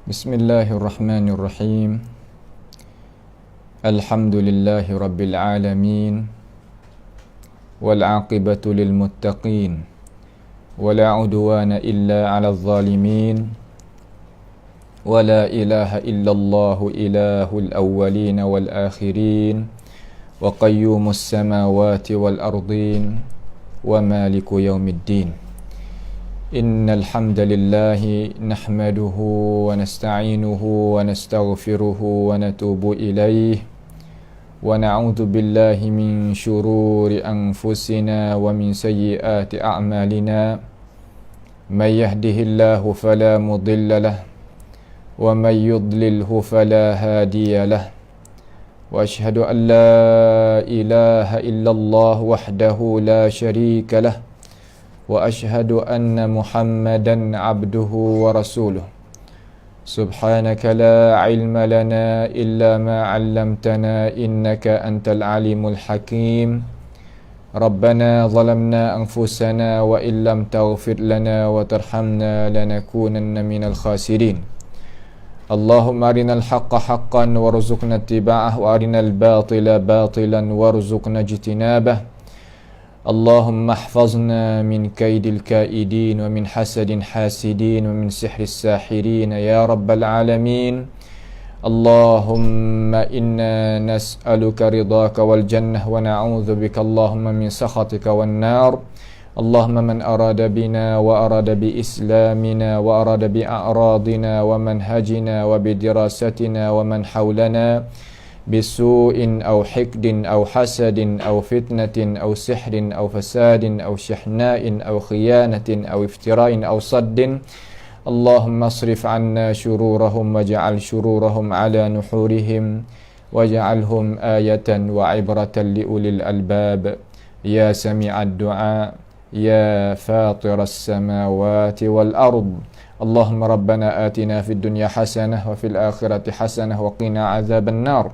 Bismillahirrahmanirrahim. Alhamdulillahi rabbil alamin. Wal aqibatu lil muttaqin. Wala udwana illa 'alal zalimin. Wala ilaha illallahu ilahul awwalin wal akhirin. Wa qayyumus samawati wal ardin. Wa maliku yaumiddin. Innal hamdalillahi nahmaduhu wa nasta'inuhu wa nastaghfiruhu wa natubu ilayhi wa na'udzu billahi min shururi anfusina wa min sayyiati a'malina may yahdihillahu fala mudilla lahu wa may yudlilhu fala hadiya lahu wa ashhadu an la ilaha illallah wahdahu la sharika lahu wa ashhadu anna Muhammadan abduhu wa rasuluh. Subhanaka la ilma lana illa ma 'allamtana innaka antal alimul hakim. Rabbana zalamna anfusana wa illam taghfir lana wa tarhamna lanakunanna minal khasirin. Allahumma arinal haqqa haqqan warzuqna ittiba'ah wa arinal batila batilan warzuqna ijtinabah. Allahumma ihfazna min kaidil kaidin wa min hasadin hasidin wa min sihris sahirin ya rabbal alamin. Allahumma inna nas'aluka ridhaka wal jannah wa na'udzu bika Allahumma min sakhatika wan nar. Allahumma man arada bina wa arada bi islamina wa arada bi a'radina wa manhajina wa bi dirasatina wa man hawlana bisu'in aw hikdin aw hasadin aw fitnatin aw sihrin aw fasadin aw shihna'in aw khiyanatin aw iftira'in aw saddin. Allahumma asrif 'anna shururahum waj'al shururahum 'ala nuhurihim waj'alhum ayatan wa 'ibratan li ulil albab. Ya sami'ad du'a ya fatiras samawati wal ard. Allahumma rabbana atina fid dunya hasanah wa fil akhirati hasanah wa qina adzaban nar.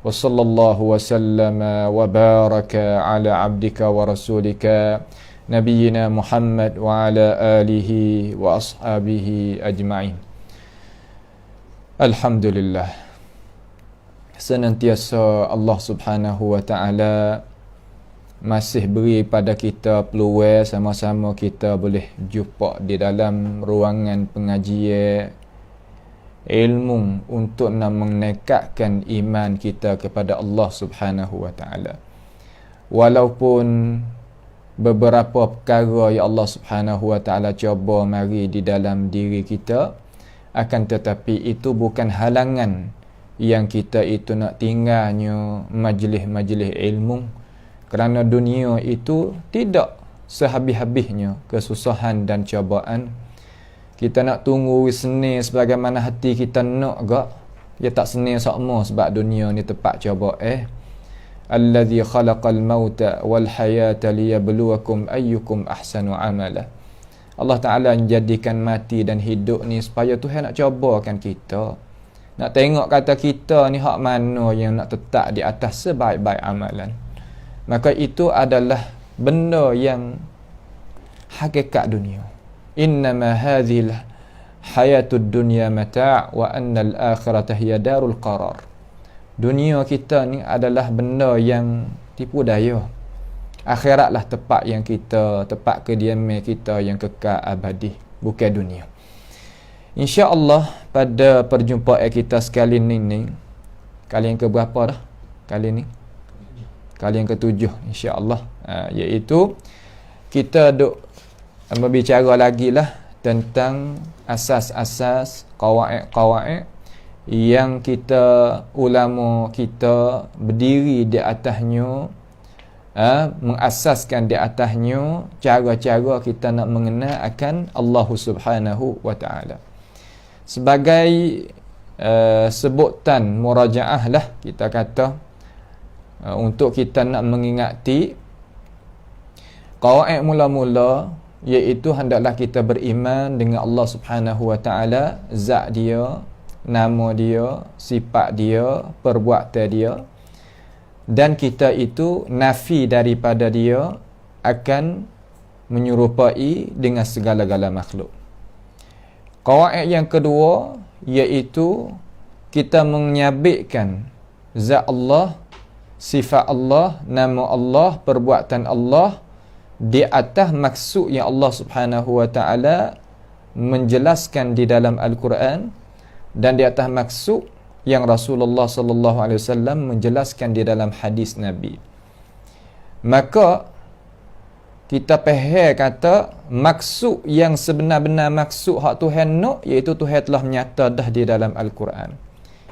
Wa sallallahu wa sallama wa baraka ala abdika wa rasulika nabiyyina Muhammad wa ala alihi wa ashabihi ajma'in. Alhamdulillah, senantiasa Allah Subhanahu wa taala masih beri pada kita peluang sama-sama kita boleh jumpa di dalam ruangan pengajian ilmu untuk nak menekakkan iman kita kepada Allah Subhanahu wa taala. Walaupun beberapa perkara yang Allah Subhanahu wa taala cuba mari di dalam diri kita, akan tetapi itu bukan halangan yang kita itu nak tinggalnya majlis-majlis ilmu. Kerana dunia itu tidak sehabis-habisnya kesusahan dan cubaan. Kita nak tunggu seni sebagaimana hati kita nak gak, dia tak seni sama sebab dunia ni tempat cuba. Allazi khalaqal mauta wal hayata liyabluwakum ayyukum ahsanu amala. Allah Taala menjadikan mati dan hidup ni supaya Tuhan nak cubakan kita. Nak tengok kata kita ni hak mana yang nak tetap di atas sebaik-baik amalan. Maka itu adalah benda yang hakikat dunia. Innama hadhil hayatud dunya mata' wa annal akhirata hiya darul qarar. Dunia kita ni adalah benda yang tipu daya. Akhiratlah tempat yang kita, tempat kediaman kita yang kekal abadi, bukan dunia. Insya-Allah pada perjumpaan kita sekali ni kali yang keberapa dah? Kali ni kali yang ke-7 insya-Allah, iaitu kita duk berbicara lagi lah tentang asas-asas qawaid-qawaid yang kita ulama kita berdiri di atasnya, mengasaskan di atasnya cara-cara kita nak mengenal akan Allah Subhanahu wa taala. Sebagai sebutan murajaah lah kita kata, untuk kita nak mengingati qawaid mula-mula, iaitu hendaklah kita beriman dengan Allah Subhanahu wa taala, zat dia, nama dia, sifat dia, perbuatan dia, dan kita itu nafi daripada dia akan menyerupai dengan segala-gala makhluk. Qawaid yang kedua iaitu kita menyabitkan zat Allah, sifat Allah, nama Allah, perbuatan Allah di atas maksud yang Allah Subhanahu wa taala menjelaskan di dalam Al-Quran dan di atas maksud yang Rasulullah sallallahu alaihi wasallam menjelaskan di dalam hadis Nabi. Maka kita faham kata maksud yang sebenar-benar maksud hak Tuhan nak, iaitu Tuhan telah menyata dah di dalam Al-Quran.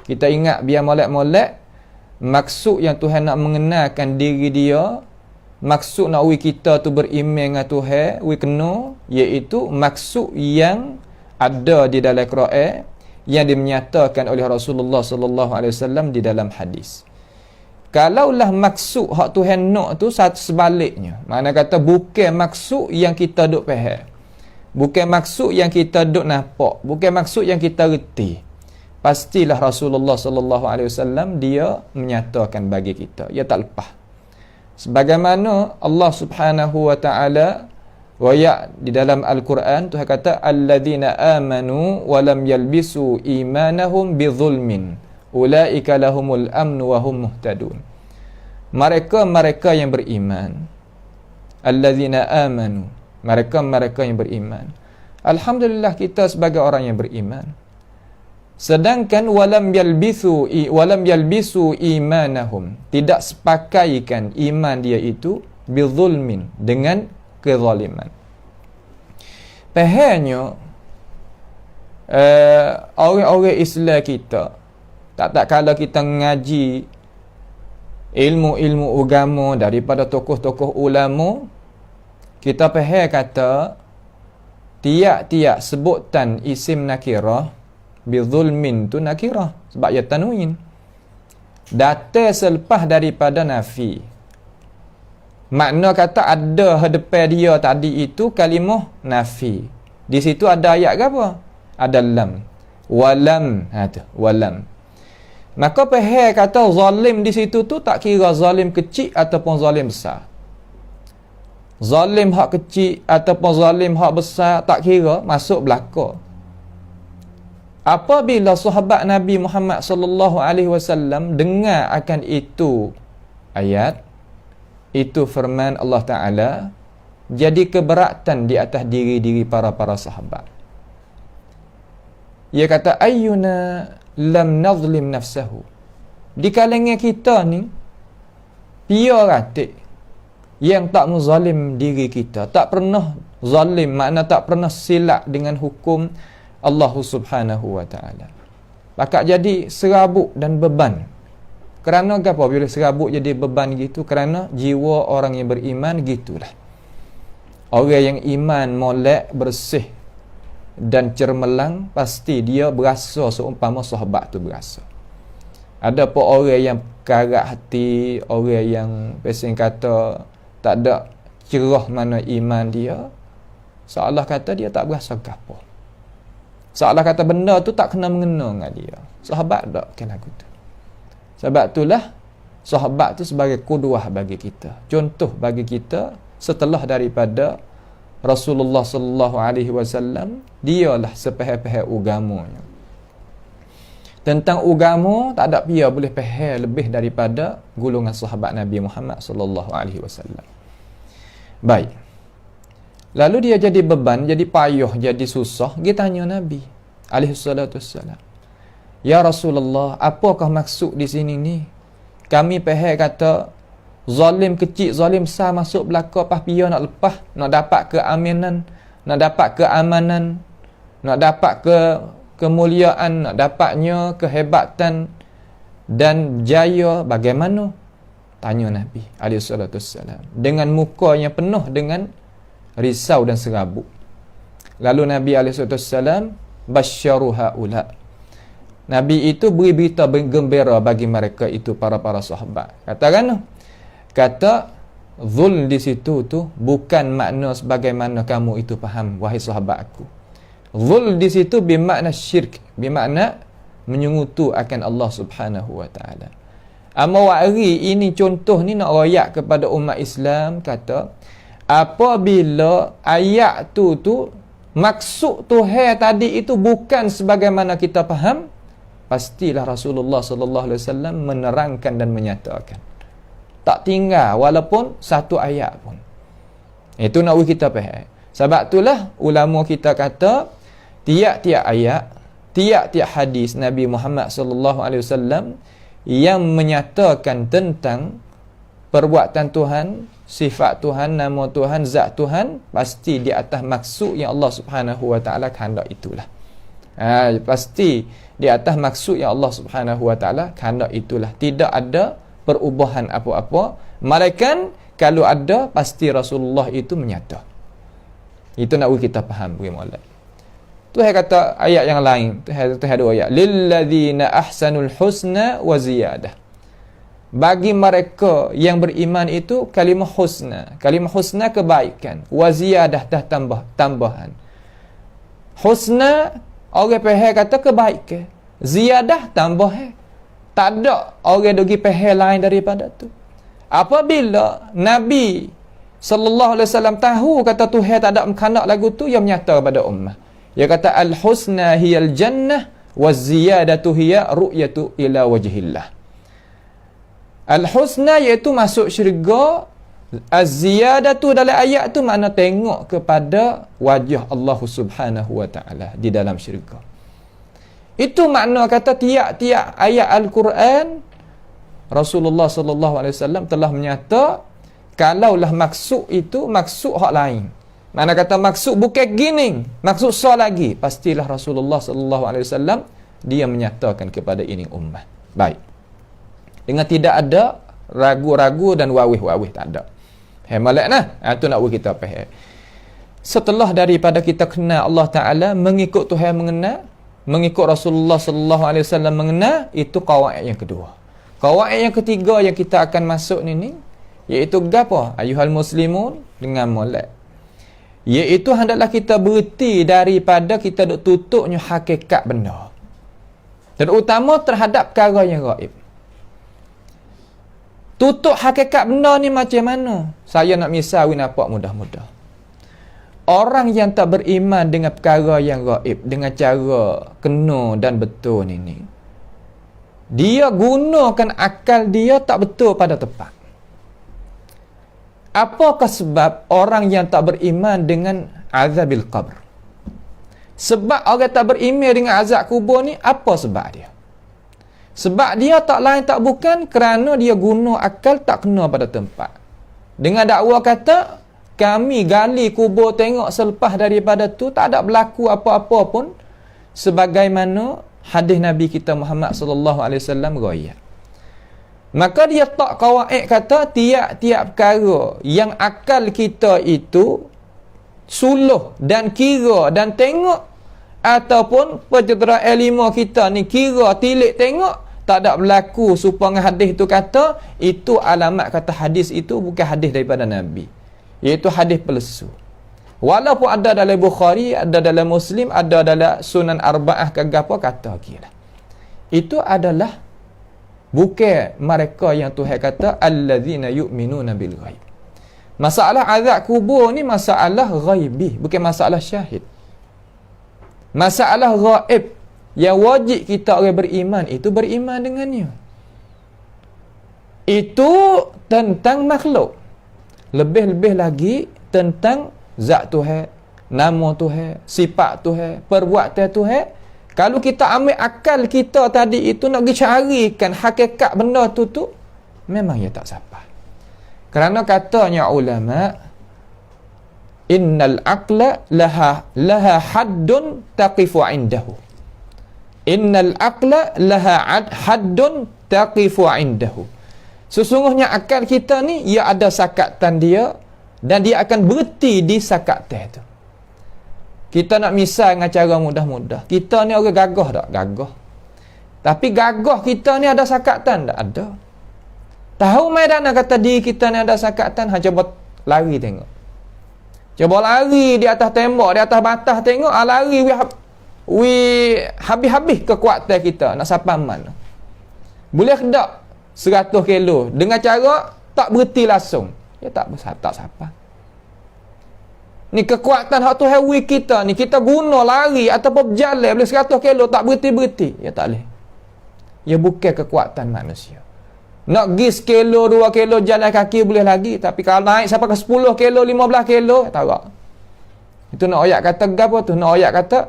Kita ingat biar molek-molek maksud yang Tuhan nak mengenalkan diri dia, maksud nak kita tu beriman dengan Tuhan, kena, iaitu maksud yang ada di dalam Quran yang dimenyatakan oleh Rasulullah sallallahu alaihi wasallam di dalam hadis. Kalaulah maksud hak Tuhan nak tu sebaliknya, makna kata bukan maksud yang kita duk faham, bukan maksud yang kita duk nampak, bukan maksud yang kita reti, pastilah Rasulullah sallallahu alaihi wasallam dia menyatakan bagi kita, ia tak lepas. Sebagaimana Allah Subhanahu wa taala di dalam Al-Quran Tuhan kata alladzina amanu wa lam yalbisu imanahum bidzulmin ulaika lahumul amnu wa hum muhtadun. Mereka yang beriman, alladzina amanu, mereka yang beriman. Alhamdulillah kita sebagai orang yang beriman. Sedangkan walam yalbisu imanahum, tidak sepakaikan iman dia itu bizulmin, dengan kezaliman. Pahalnya orang-orang Islam kita tak kala kita ngaji ilmu-ilmu agama daripada tokoh-tokoh ulama, kita faham kata tiap-tiap sebutan isim nakirah bizulmin tu nakirah sebab ia tanwin, datang selepas daripada nafi. Makna kata ada hadapan dia tadi itu kalimah nafi. Di situ ada ayat ke apa? Ada lam. Walam. Tu, walam. Maka faham kata zalim di situ tu tak kira zalim kecil ataupun zalim besar. Zalim hak kecil ataupun zalim hak besar tak kira, masuk belaka. Apabila sahabat Nabi Muhammad sallallahu alaihi wasallam dengar akan itu ayat, itu firman Allah Ta'ala, jadi keberatan di atas diri-diri para sahabat. Ia kata ayyuna lam nazlim nafsahu. Di kalangan kita ni pia ratik yang tak menzalim diri kita, tak pernah zalim, makna tak pernah silap dengan hukum Allah Subhanahu wa taala. Pakak jadi serabut dan beban. Kerana apa bila serabut jadi beban gitu? Kerana jiwa orang yang beriman gitulah. Orang yang iman molek, bersih dan cermelang, pasti dia berasa seumpama sahabat tu berasa. Ada pun orang yang karat hati, orang yang pesan kata tak ada cerah mana iman dia, seolah kata dia tak berasa apa. Seolah kata benda tu tak kena mengena dengan dia. Sahabat tak kan lagu tu. Sebab itulah sahabat tu sebagai kuduah bagi kita, contoh bagi kita setelah daripada Rasulullah sallallahu alaihi wasallam. Dialah sepahal-pahal agamanya. Tentang agama tak ada pia boleh faham lebih daripada golongan sahabat Nabi Muhammad sallallahu alaihi wasallam. Baik. Lalu dia jadi beban, jadi payah, jadi susah. Dia tanya Nabi alaihi salatu wassalam, ya Rasulullah, apakah maksud di sini ni? Kami faham kata zalim kecil, zalim besar masuk belaka, pas pia nak lepas, nak dapat keamanan, nak dapat keamanan, nak dapat kemuliaan, nak dapatnya kehebatan dan jaya, bagaimana? Tanya Nabi alaihi salatu wassalam dengan muka yang penuh dengan risau dan serabut. Lalu Nabi alaihi salatu wassalam basyaru haula. Nabi itu beri berita gembira bagi mereka itu para sahabat. Katakan, kata zul di situ tu bukan makna sebagaimana kamu itu faham wahai sahabat aku. Zul di situ bermakna syirk, bermakna menyungutu akan Allah Subhanahu wa taala. Amma wa'ri ini contoh ni nak royak kepada umat Islam, kata apabila ayat tu maksud Tuhan tadi itu bukan sebagaimana kita faham, pastilah Rasulullah sallallahu alaihi wasallam menerangkan dan menyatakan. Tak tinggal walaupun satu ayat pun. Itu nak kita faham. Sebab itulah ulama kita kata tiap-tiap ayat, tiap-tiap hadis Nabi Muhammad sallallahu alaihi wasallam yang menyatakan tentang perbuatan Tuhan, sifat Tuhan, nama Tuhan, zat Tuhan, pasti di atas maksud yang Allah Subhanahu wa taala kehendak itulah. Pasti di atas maksud yang Allah Subhanahu wa taala kehendak itulah. Tidak ada perubahan apa-apa. Malaikat kalau ada pasti Rasulullah itu menyata. Itu nak kita faham bagi molek. Tuhan kata ayat yang lain, Tuhan ada ayat lilladzina ahsanul husna wa ziyadah. Bagi mereka yang beriman itu kalimah husna. Kalimah husna kebaikan, wa ziyadah dah tambahan. Husna orang pahal kata kebaikan, ziyadah tambah. Tak ada orang dogi pahal lain daripada tu. Apabila Nabi sallallahu alaihi wasallam tahu kata Tuhan tak ada mengkanak lagu tu, yang menyata kepada ummah. Dia kata al-husna hiyal jannah wa ziyadatu hiya ru'yatu ila wajhillah. Al-husna iaitu masuk syurga, az-ziyadatu dalam ayat tu makna tengok kepada wajah Allah Subhanahu wa taala di dalam syurga. Itu makna kata tiap-tiap ayat Al-Quran Rasulullah sallallahu alaihi wasallam telah menyata kalaulah maksud itu maksud hak lain. Mana kata maksud bukan gini, maksud so lagi, pastilah Rasulullah sallallahu alaihi wasallam dia menyatakan kepada ini ummah. Baik. Dengan tidak ada ragu-ragu dan wawih-wawih, tak ada. Malak nah. Itu nak kita faham. Setelah daripada kita kenal Allah Taala, mengikut Tuhan mengenal, mengikut Rasulullah sallallahu alaihi wasallam mengenal, itu qawaid yang kedua. Qawaid yang ketiga yang kita akan masuk ni iaitu gapo? Ayuhal muslimun dengan molek. Iaitu hendaklah kita berhenti daripada kita duk tutupnya hakikat benda. Terutama terhadap perkara yang gaib. Tutup hakikat benda ni macam mana? Saya nak misal nampak mudah-mudah. Orang yang tak beriman dengan perkara yang gaib, dengan cara kena dan betul ni, dia gunakan akal dia tak betul pada tepat. Apakah sebab orang yang tak beriman dengan azabil qabr? Sebab orang tak beriman dengan azab kubur ni, apa sebab dia? Sebab dia tak lain tak bukan kerana dia guna akal tak kena pada tempat. Dengan dakwa kata, kami gali kubur tengok selepas daripada tu tak ada berlaku apa-apa pun, sebagaimana hadis Nabi kita Muhammad sallallahu alaihi wasallam riwayat. Maka dia tak kawaid kata tiap-tiap perkara yang akal kita itu suluh dan kira dan tengok, ataupun pencetera ilmu kita ni kira tilik tengok, tak ada berlaku supaya hadis tu kata, itu alamat kata hadis itu bukan hadis daripada Nabi, iaitu hadis palsu. Walaupun ada dalam Bukhari, ada dalam Muslim, ada dalam Sunan Arba'ah ke apa kata kira. Itu adalah bukan mereka yang Tuhan kata allazina yu'minuna bil ghaib. Masalah azab kubur ni masalah ghaibi, bukan masalah syahid. Masalah ghaib yang wajib kita orang beriman itu beriman dengannya. Itu tentang makhluk. Lebih-lebih lagi tentang zat Tuhan, nama Tuhan, sifat Tuhan, perbuatan Tuhan. Kalau kita ambil akal kita tadi itu nak pergi carikan hakikat benda tu memang ia tak sampai. Kerana katanya ulama, innal aqla laha haddun taqifu indahu. Innal aqla laha haddun taqifu indahu. Sesungguhnya akal kita ni ia ada sakatan dia dan dia akan berhenti di sakatan itu. Kita nak misal dengan cara mudah-mudah. Kita ni orang gagah tak? Gagah. Tapi gagah kita ni ada sakatan tak? Ada. Tahu Maidana kata diri kita ni ada sakatan, cuba lari tengok. Cuba lari di atas tembok, di atas batas tengok, lari habis-habis kekuatan kita nak sampai mana. Boleh tak 100 kilo dengan cara tak berhenti langsung. Ya tak sampai. Ni kekuatan hak Tuhan wi kita ni, kita guna lari ataupun berjalan boleh 100 kilo tak berhenti-berhenti. Ya tak boleh. Ya bukan kekuatan manusia. Nak pergi 1 kilo, 2 kilo jalan kaki boleh lagi. Tapi kalau naik sampai ke 10 kilo, 15 kilo, tak ada. Itu nak ayat kata apa tu? Nak ayat kata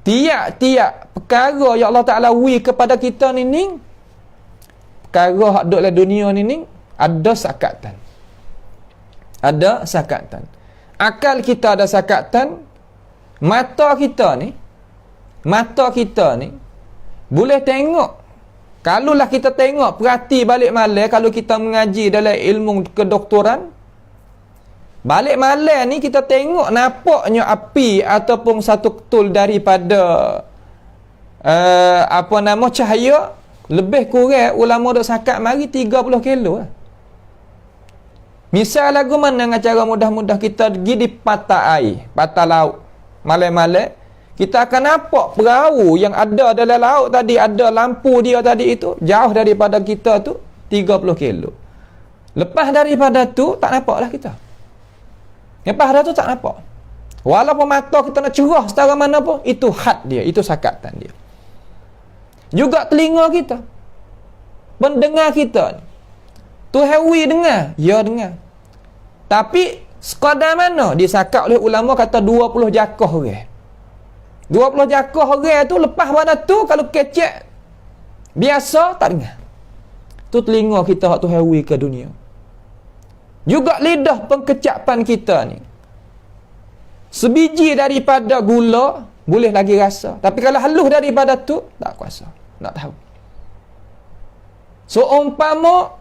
tiap-tiap perkara yang Allah Ta'ala wi kepada kita ni perkara hak duduk dalam dunia ni ada sakatan. Ada sakatan. Akal kita ada sakatan. Mata kita ni boleh tengok. Kalaulah kita tengok, perhati balik malam, kalau kita mengaji dalam ilmu kedoktoran, balik malam ni kita tengok nampaknya api ataupun satu ketul daripada cahaya, lebih kurang ulama duk sakat mari 30 kilo lah. Misal lagu mana dengan cara mudah-mudah kita pergi di patah air, patah laut, malam-malam kita akan nampak perahu yang ada dalam laut tadi, ada lampu dia tadi itu jauh daripada kita tu 30 kilo. Lepas daripada tu tak nampak lah kita. Lepas dah tu tak nampak. Walaupun mata kita nak cerah setara mana pun, itu had dia, itu sakatan dia. Juga telinga kita, pendengar kita, Tuhan wi dengar, ya dengar. Tapi sekadar mana disakat oleh ulama kata 20 jakah orang. 20 jakah orang tu lepas pada tu kalau kecek biasa tak dengar. Tu telinga kita hak Tuhan wi ke dunia. Juga lidah pengkecapan kita ni, sebiji daripada gula boleh lagi rasa, tapi kalau halus daripada tu tak kuasa nak tahu. Seumpama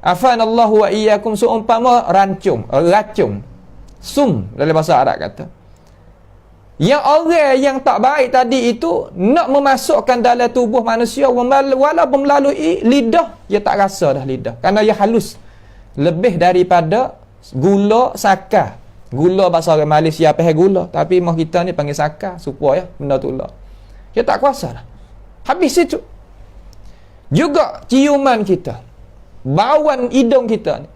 afanallahu wa iyyakum, seumpama racun sum dalam bahasa Arab kata, yang orang yang tak baik tadi itu nak memasukkan dalam tubuh manusia walaupun melalui lidah, dia tak rasa dah lidah kerana dia halus lebih daripada gula sakar. Gula bahasa orang Malaysia apa gula, tapi mah kita ni panggil sakar supaya benda tu lah. Dia tak kuasa dah. Habis itu. Juga ciuman kita, bauan hidung kita ni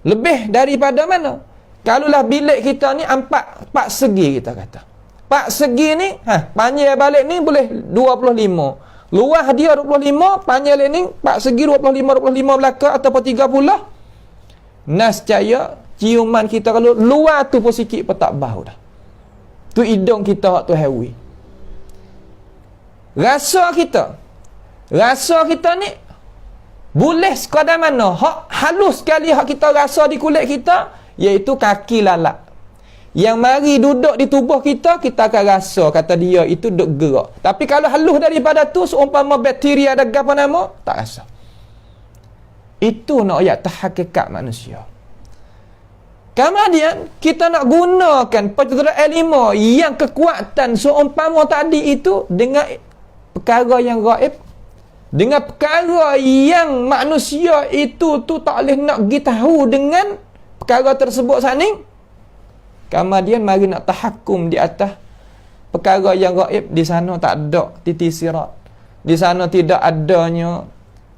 lebih daripada mana? Kalaulah bilik kita ni 4 segi kita kata. 4 segi ni, panjang balik ni boleh 25. Luas dia 25, panjang ni 4 segi 25 belakang ataupun 30. Nascaya ciuman kita kalau luar tu pun sikit pun tak bau dah. Tu hidung kita hak tu hewi. Rasa kita ni boleh sekadar mana hak halus sekali hak kita rasa di kulit kita, iaitu kaki lalat. Yang mari duduk di tubuh kita, kita akan rasa kata dia itu duk gerak. Tapi kalau halus daripada tu, seumpama bakteria ada apa nama, tak rasa. Itu nak ayat hakikat manusia. Kemudian kita nak gunakan pencerahan 5 yang kekuatan seumpama tadi itu dengan perkara yang gaib, dengan perkara yang manusia itu tu tak boleh nak pergi tahu dengan perkara tersebut saning. Kemudian mari nak tahakum di atas perkara yang gaib. Di sana tak ada titik sirat, di sana tidak adanya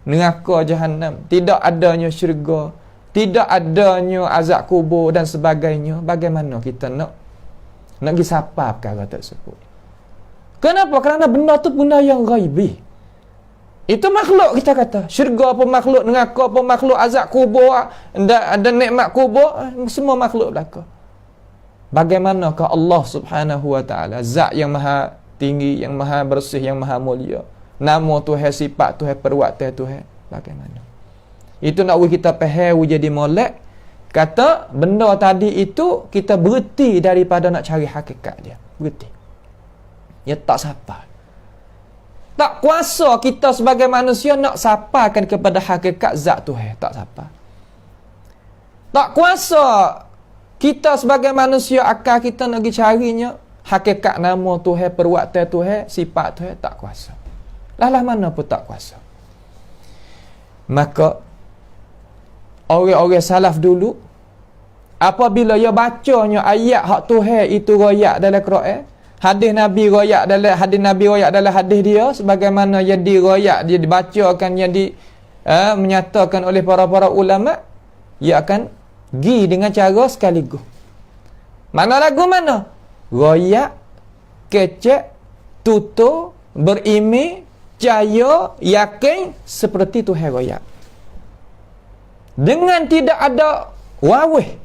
neraka jahanam, tidak adanya syurga, tidak adanya azab kubur dan sebagainya. Bagaimana kita nak pergi sapa perkara tersebut? Kenapa? Kerana benda tu benda yang ghaibi. Itu makhluk kita kata. Syurga pun makhluk, neraka pun makhluk, azab kubur, ada nikmat kubur, semua makhluk belaka. Bagaimanakah Allah Subhanahu wa taala, zat yang maha tinggi, yang maha bersih, yang maha mulia, nama Tuhan, sifat Tuhan, perbuatan Tuhan, bagaimana? Itu nak kita faham jadi molek. Kata benda tadi itu kita berhenti daripada nak cari hakikat dia. Berhenti. Ya tak sapa. Tak kuasa kita sebagai manusia nak sapakan kepada hakikat zat Tuhan. Tak sapa. Tak kuasa kita sebagai manusia akal kita nak pergi carinya hakikat nama Tuhan, perbuatan Tuhan, sifat Tuhan. Tak kuasa. Lah mana pun tak kuasa. Maka orang-orang salaf dulu, apabila ia bacanya ayat hak Tuhan itu royak dalam Quran, hadis Nabi royak dalam hadis dia, sebagaimana yang diroyak, dia dibacakan, yang menyatakan oleh para ulama, ia akan pergi dengan cara sekaligus. Mana lagu mana? Royak, kecek, tutur, berimej, cahaya, yakin seperti Tuhan royak. Dengan tidak ada wawih,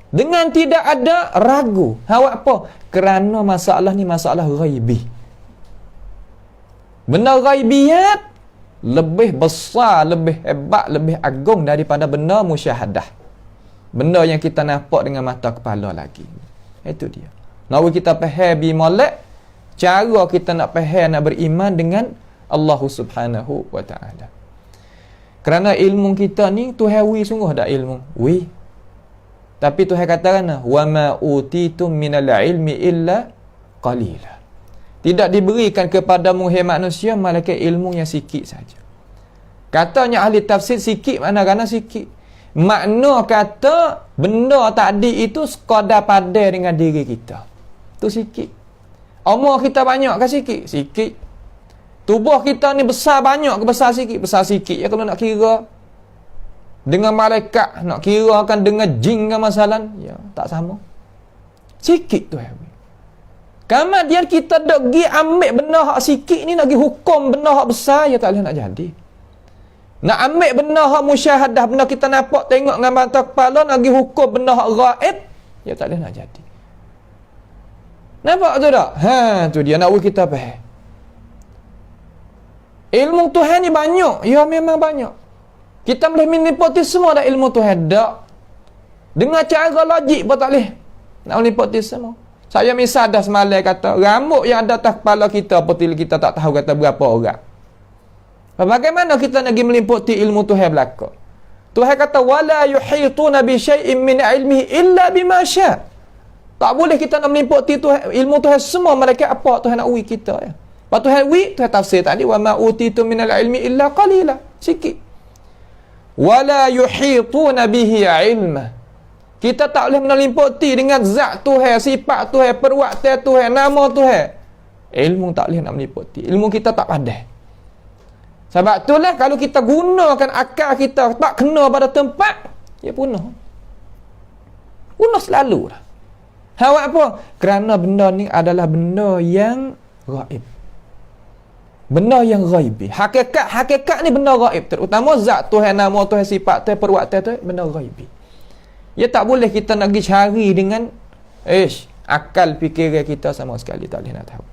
dengan tidak ada ragu. Awak apa? Kerana masalah ni masalah ghaibi. Benda ghaibiyat lebih besar, lebih hebat, lebih agung daripada benda musyahadah. Benda yang kita nampak dengan mata kepala lagi. Itu dia. Nak kita faham bi molek, cara kita nak faham, nak beriman dengan Allah Subhanahu wa taala. Kerana ilmu kita ni Tuhan wi sungguh dak ilmu. Wi. Tapi Tuhan katakan, "Wa ma utitum minal ilmi illa qalila." Tidak diberikan kepada manusia malaikat ilmu yang sikit saja. Katanya ahli tafsir sikit mana kerana sikit. Makna kata benda tadi itu sekadar padan dengan diri kita. Tu sikit. Umur kita banyak ke sikit? Sikit. Tubuh kita ni besar banyak ke besar sikit? Besar sikit. Ya kalau nak kira dengan malaikat, nak kira akan dengan jin ke masalah, ya tak sama. Sikit tu. Kemudian kita dok gi ambil benda hak sikit ni nak gi hukum benda hak besar, ya tak boleh nak jadi. Nak ambil benda hak musyahadah, benda kita nampak tengok dengan mata kepala, nak gi hukum benda hak gaib, ya tak boleh nak jadi. Nampak tu tak? Tu dia nak kita faham. Ilmu Tuhan ni banyak, ya memang banyak. Kita boleh menipoti semua dah ilmu Tuhan dak. Dengan cara logik pun tak boleh nak menipoti semua. Saya misal dah semalam kata, rambut yang ada atas kepala kita, betul kita tak tahu kata berapa orang. Bagaimana kita nak pergi meliputi ilmu Tuhan belaka? Tuhan kata, wala yuhituna bi syai'in min ilmihi illa bima syaa. Tak boleh kita nak meliputi Tuhan, ilmu Tuhan semua malaikat apa Tuhan nak uji kita ya. Lepas Tuhan uji, Tuhan tafsir tadi, wa ma utitu minal ilmi illa qalila, sikit. Wala yuhituna bihi ilma. Kita tak boleh meneliputi dengan zat Tuhan, sifat Tuhan, perbuatan Tuhan, nama Tuhan. Ilmu tak boleh nak meliputi. Ilmu kita tak pandai. Sebab itulah kalau kita gunakan akal kita tak kena pada tempat, ya punah. Punah selalu lah. Awak apa? Kerana benda ni adalah benda yang gaib. Benda yang ghaibi. Hakikat ni benda gaib. Terutama zat Tuhan, nama Tuhan, sifat Tuhan, perbuatan Tuhan, benda ghaibi. Ya tak boleh kita nak pergi cari dengan akal fikiran kita sama sekali tak boleh nak tahu.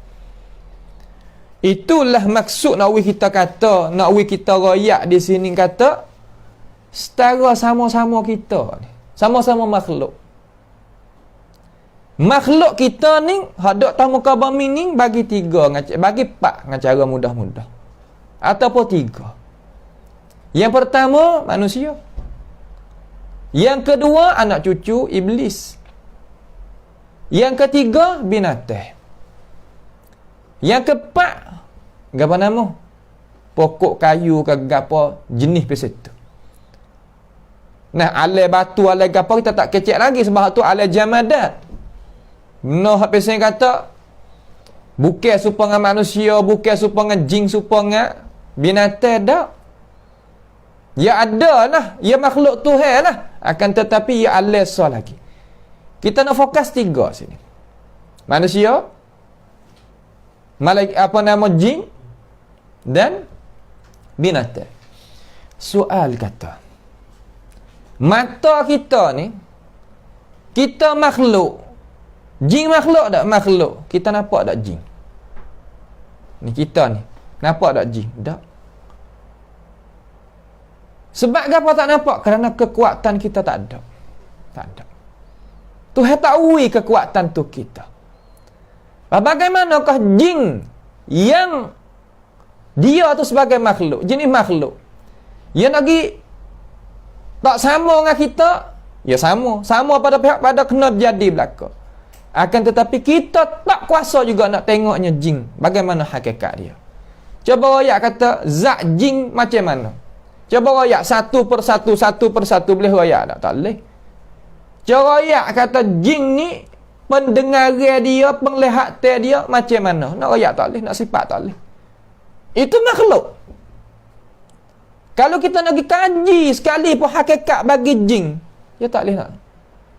Itulah maksud nak kita kata, nak kita royak di sini kata setara sama-sama kita ni. Sama-sama makhluk. Makhluk kita ni hadap tamu muka bumi ni bagi 3, bagi 4 dengan cara mudah-mudah. Ataupun 3. Yang pertama manusia. Yang kedua, anak cucu iblis. Yang ketiga, binatang. Yang keempat, apa nama? Pokok kayu ke apa jenis peserta. Nah, alai batu, alai apa kita tak kecek lagi sebab tu alai jamadat. Noh hak pesen kata bukan supaya manusia, bukan supaya jin, supaya binatang dak. Ya ada lah, ya makhluk Tuhan lah. Akan tetapi ya alesa lagi. Kita nak fokus 3 sini. Manusia, malaikat apa nama jin dan binatang. Soal kata, mata kita ni, kita makhluk. Jin makhluk tak? Makhluk. Kita nampak tak jin? Ni kita ni. Nampak tak jin? Tak. Sebab apa tak nampak? Kerana kekuatan kita tak ada. Tak ada. Tuhan tak uji kekuatan tu kita. Bagaimanakah jin yang dia tu sebagai makhluk, jenis makhluk, yang lagi tak sama dengan kita, ya sama. Sama pada pihak pada kena jadi belaka. Akan tetapi kita tak kuasa juga nak tengoknya jin. Bagaimana hakikat dia. Cuba royak kata zat jin macam mana. Cuba royak satu persatu boleh royak tak? Tak boleh. Cuba royak kata jin ni pendengaran dia, penglihatan dia macam mana. Nak royak tak boleh, nak sifat tak boleh. Itu makhluk. Kalau kita nak kaji sekali pun hakikat bagi jin, ya tak boleh nak.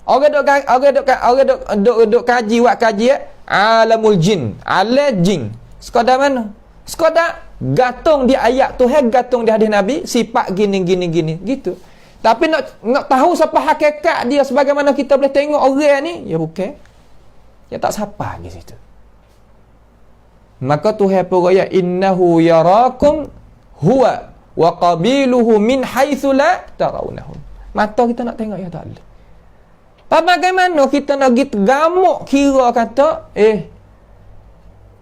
Orang duk kaji, buat kaji alamul jin, alam jin. Sekadar mana? Sekadar gantung di ayat Tuhan, gantung di hadis Nabi, sifat gini gitu. Tapi nak tahu siapa hakikat dia sebagaimana kita boleh tengok orang ni, ya bukan. Ya tak siapa di situ. Maka Tuhan pun kata innahu yarakum huwa wa qabiluhu min haitsu la tarawnahum. Mata kita nak tengok ya tak boleh. Bagaimana kita nak gitu gamuk kira kata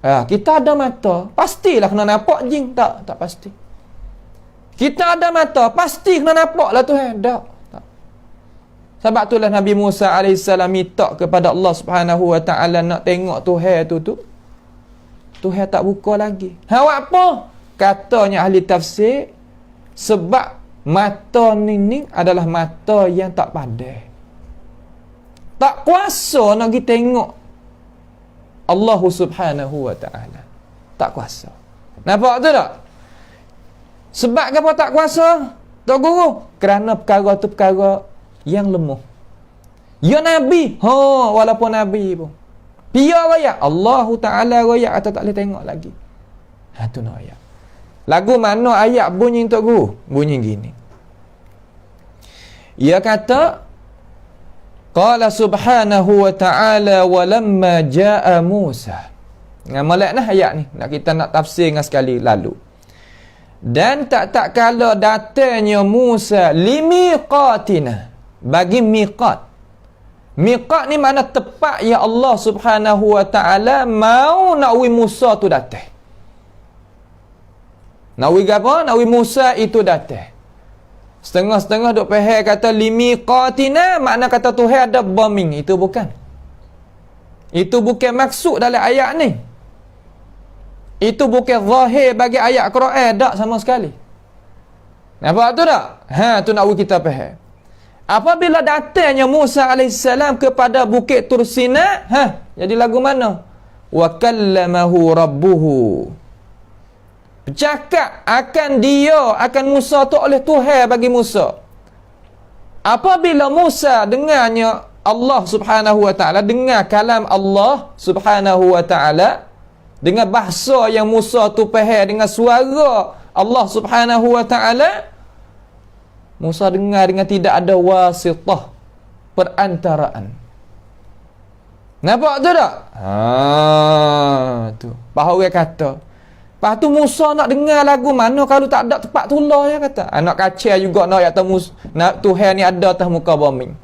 kita ada mata, pastilah kena nampak jin. Tak pasti. Kita ada mata, pasti kena nampak lah Tuhan. Tak. Sebab itulah Nabi Musa AS minta kepada Allah Subhanahu Wa Taala nak tengok Tuhan tu. Tuhan tak buka lagi. Awak apa? Katanya ahli tafsir, sebab mata ni adalah mata yang tak pandai. Tak kuasa nak pergi tengok Allah Subhanahu Wa Taala. Tak kuasa. Nampak tu tak? Sebab kenapa tak kuasa? Tok Guru, kerana perkara tu perkara yang lemah. Ya Nabi, walaupun Nabi pun. Dia raya Allah Taala raya atau tak boleh tengok lagi. Tu nak ayat. Lagu mana ayat bunyi Tok Guru? Bunyi gini. Ia kata Qala subhanahu wa ta'ala walamma ja'a Musa. Molek nah ayat ni. Kita nak tafsir dengan sekali lalu. Dan tak kala datanya Musa limiqatina. Bagi miqat. Miqat ni makna tepat ya Allah subhanahu wa ta'ala mau nak wi Musa tu datang. Nak wi apa? Nak wi Musa itu datang. Setengah-setengah duk faham kata limiqatina, makna kata Tuhan ada bombing. Itu bukan. Itu bukan maksud dalam ayat ni. Itu bukan zahir bagi ayat Quran, tak sama sekali. Nampak tu tak? Tu nak kita faham. Apabila datangnya Musa AS kepada Bukit Tursina, jadi lagu mana? Wa kallamahu rabbuhu. Bercakap akan Musa tu oleh Tuhan bagi Musa. Apabila Musa dengarnya Allah Subhanahu Wa Taala, dengar kalam Allah Subhanahu Wa Taala, dengan bahasa yang Musa tu faham, dengan suara Allah Subhanahu Wa Taala, Musa dengar dengan tidak ada wasitah, perantaraan. Nampak tu tak? Tu. Bahawa kata lepas tu Musa nak dengar lagu mana kalau tak ada tempat tulah, ya kata. Nak kacau juga nak atas Tuhan ni ada atas muka bumi.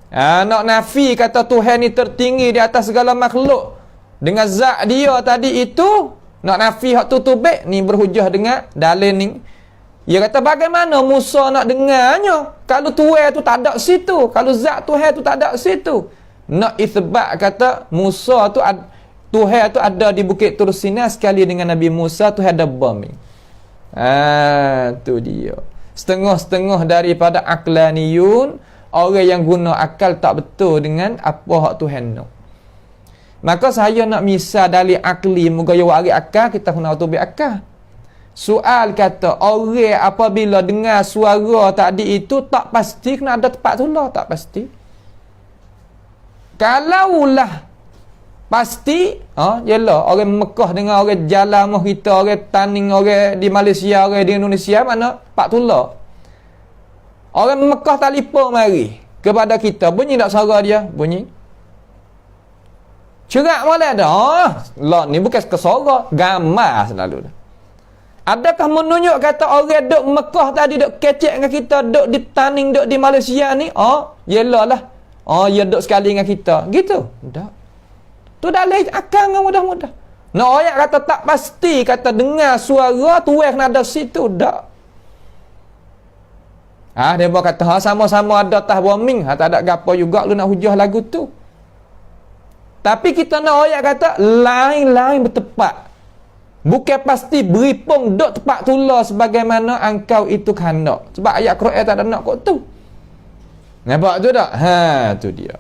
Nak nafi kata Tuhan ni tertinggi di atas segala makhluk. Dengan zat dia tadi itu, nak nafi hak tu baik ni berhujah dengan dalil ni. Dia kata bagaimana Musa nak dengarnya kalau Tuhan tu tak ada situ, kalau zat Tuhan tu tak ada situ. Nak isbat kata Musa tu Tuhan tu ada di Bukit Tursina sekali dengan Nabi Musa, Tuhan ada bombing. Tu dia. Setengah-setengah daripada aqlaniyun, orang yang guna akal tak betul dengan apa hak Tuhan nak. Maka saya nak misal dari akli, moga ya wari akal, kita kena tu akal. Soal kata orang apabila dengar suara tadi itu tak pasti kena ada tempat tulah, tak pasti. Kalaulah pasti, yelah orang Mekah dengan orang Jalan kita, orang Taning, orang di Malaysia, orang di Indonesia, mana Pak Tula. Orang Mekah telefon mari kepada kita, bunyi tak suara dia? Bunyi. Cerak malah ada. Lah ni bukan suara, gambar selalu dah. Adakah menunjuk kata orang duk Mekah tadi duk kecek dengan kita, duk di Taning, duk di Malaysia ni? Yelah lah. Dia duk sekali dengan kita. Gitu? Tak. Tu dalih akal dengan mudah-mudah. Nak ayat kata tak pasti, kata dengar suara Tuhan kena ada situ, tak. Dia buat kata sama-sama ada tah bombing, tak ada gapo juga lu nak hujah lagu tu. Tapi kita nak ayat kata lain-lain bertepat. Bukan pasti beripung duk tepat tulah sebagaimana engkau itu kehendak. Sebab ayat Quran tak ada nak kok tu. Nampak tu tak? Tu dia.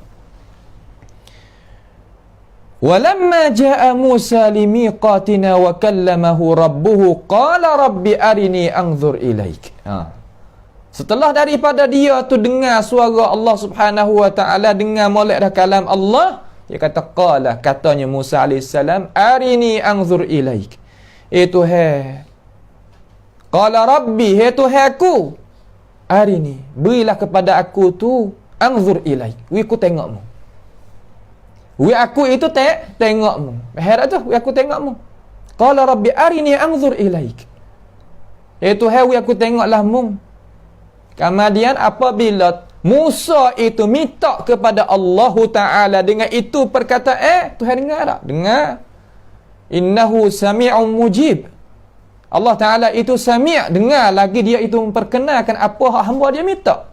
Walamma jaa Musa limiqatina wa kallamahu rabbuhu qala rabbi arini anzur ilaik. Setelah daripada dia tu dengar suara Allah Subhanahu wa taala, dengar molek dah kalam Allah, dia kata qala, katanya Musa AS, arini anzur ilaik. Itu qala rabbi, Tuhan aku, arini, berilah kepada aku tu, anzur ilaik, wi aku tengokmu. Wi aku itu tengokmu. Herat tu, wi aku tengokmu. Qala rabbi arini anzur ilaik. Tuhan, wi aku tengoklah mu. Kemudian apabila Musa itu minta kepada Allah Ta'ala dengan itu perkataan, Tuhan dengar tak? Dengar. Innahu sami'un mujib. Allah Ta'ala itu sami', dengar lagi dia itu memperkenalkan apa hamba dia minta.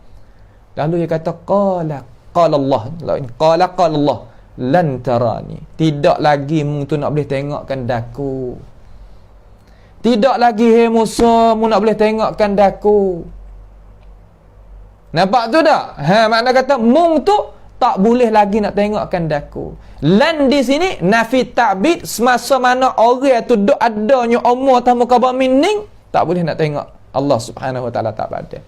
Lalu dia kata qala Allah, lan tarani. Tidak lagi mu tu nak boleh tengokkan daku. Tidak lagi Musa mu nak boleh tengokkan daku. Nampak tu tak? Makna kata mung tu tak boleh lagi nak tengokkan daku. Lan di sini nafi ta'bid, semasa mana orang tu duk adanya umur tamu khabar mining, tak boleh nak tengok Allah Subhanahu wa taala, tak ada.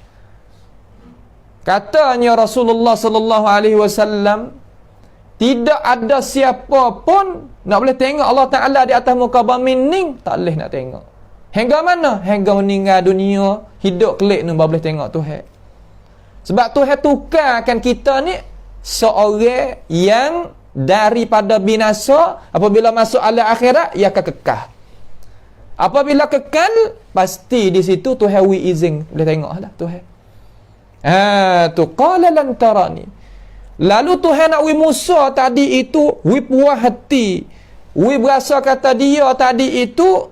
Katanya Rasulullah sallallahu alaihi wasallam, tidak ada siapa pun nak boleh tengok Allah Taala di atas muka bumi ni, tak boleh nak tengok. Hingga mana? Hingga meninggal dunia, hidup kelik ni baru boleh tengok Tuhan. Sebab Tuhan tukarkan kita ni seorang yang daripada binasa, apabila masuk alam akhirat ia akan kekal. Apabila kekal, pasti di situ Tuhan wi izin boleh tengoklah Tuhan. Tu qala lan tarani. Lalu Tuhan nak wi Musa tadi itu wi puas hati. Wi berasa kata dia tadi itu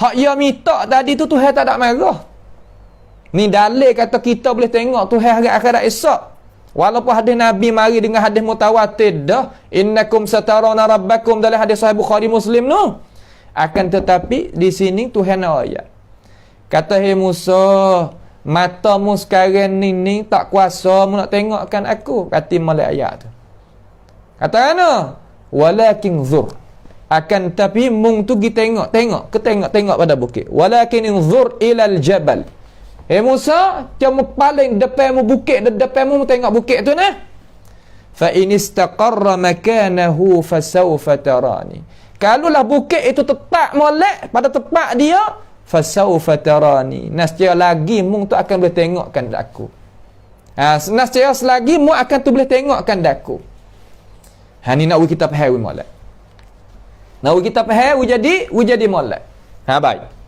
hak ia minta tadi tu Tuhan tak ada marah. Ni dalil kata kita boleh tengok Tuhan hari akhirat esok. Walaupun hadis Nabi mari dengan hadis mutawatir dah, innakum satarawna rabbakum, dalam hadis Sahih Bukhari Muslim tu. Akan tetapi di sini Tuhan ayat. Kata Musa, matamu sekarang ni tak kuasa mu nak tengokkan aku. Kata malaikat ayat tu. Kata mana? Walakin zur. Akan tapi mung tu gi tengok pada bukit. Walakin zur ilal jabal. Musa, kamu paling depanmu bukit, depanmu tengok bukit tu nah. Fa in istaqarra makanahu fasawfa tarani. Kalaulah bukit itu tetap molek pada tempat dia, fasawfa tarani. Nastia lagi mung tu akan boleh tengokkan aku. Nastia selagi mu akan tu boleh tengokkan aku. Ni nak kita faham molek. Nak kita faham jadi molek. Baik.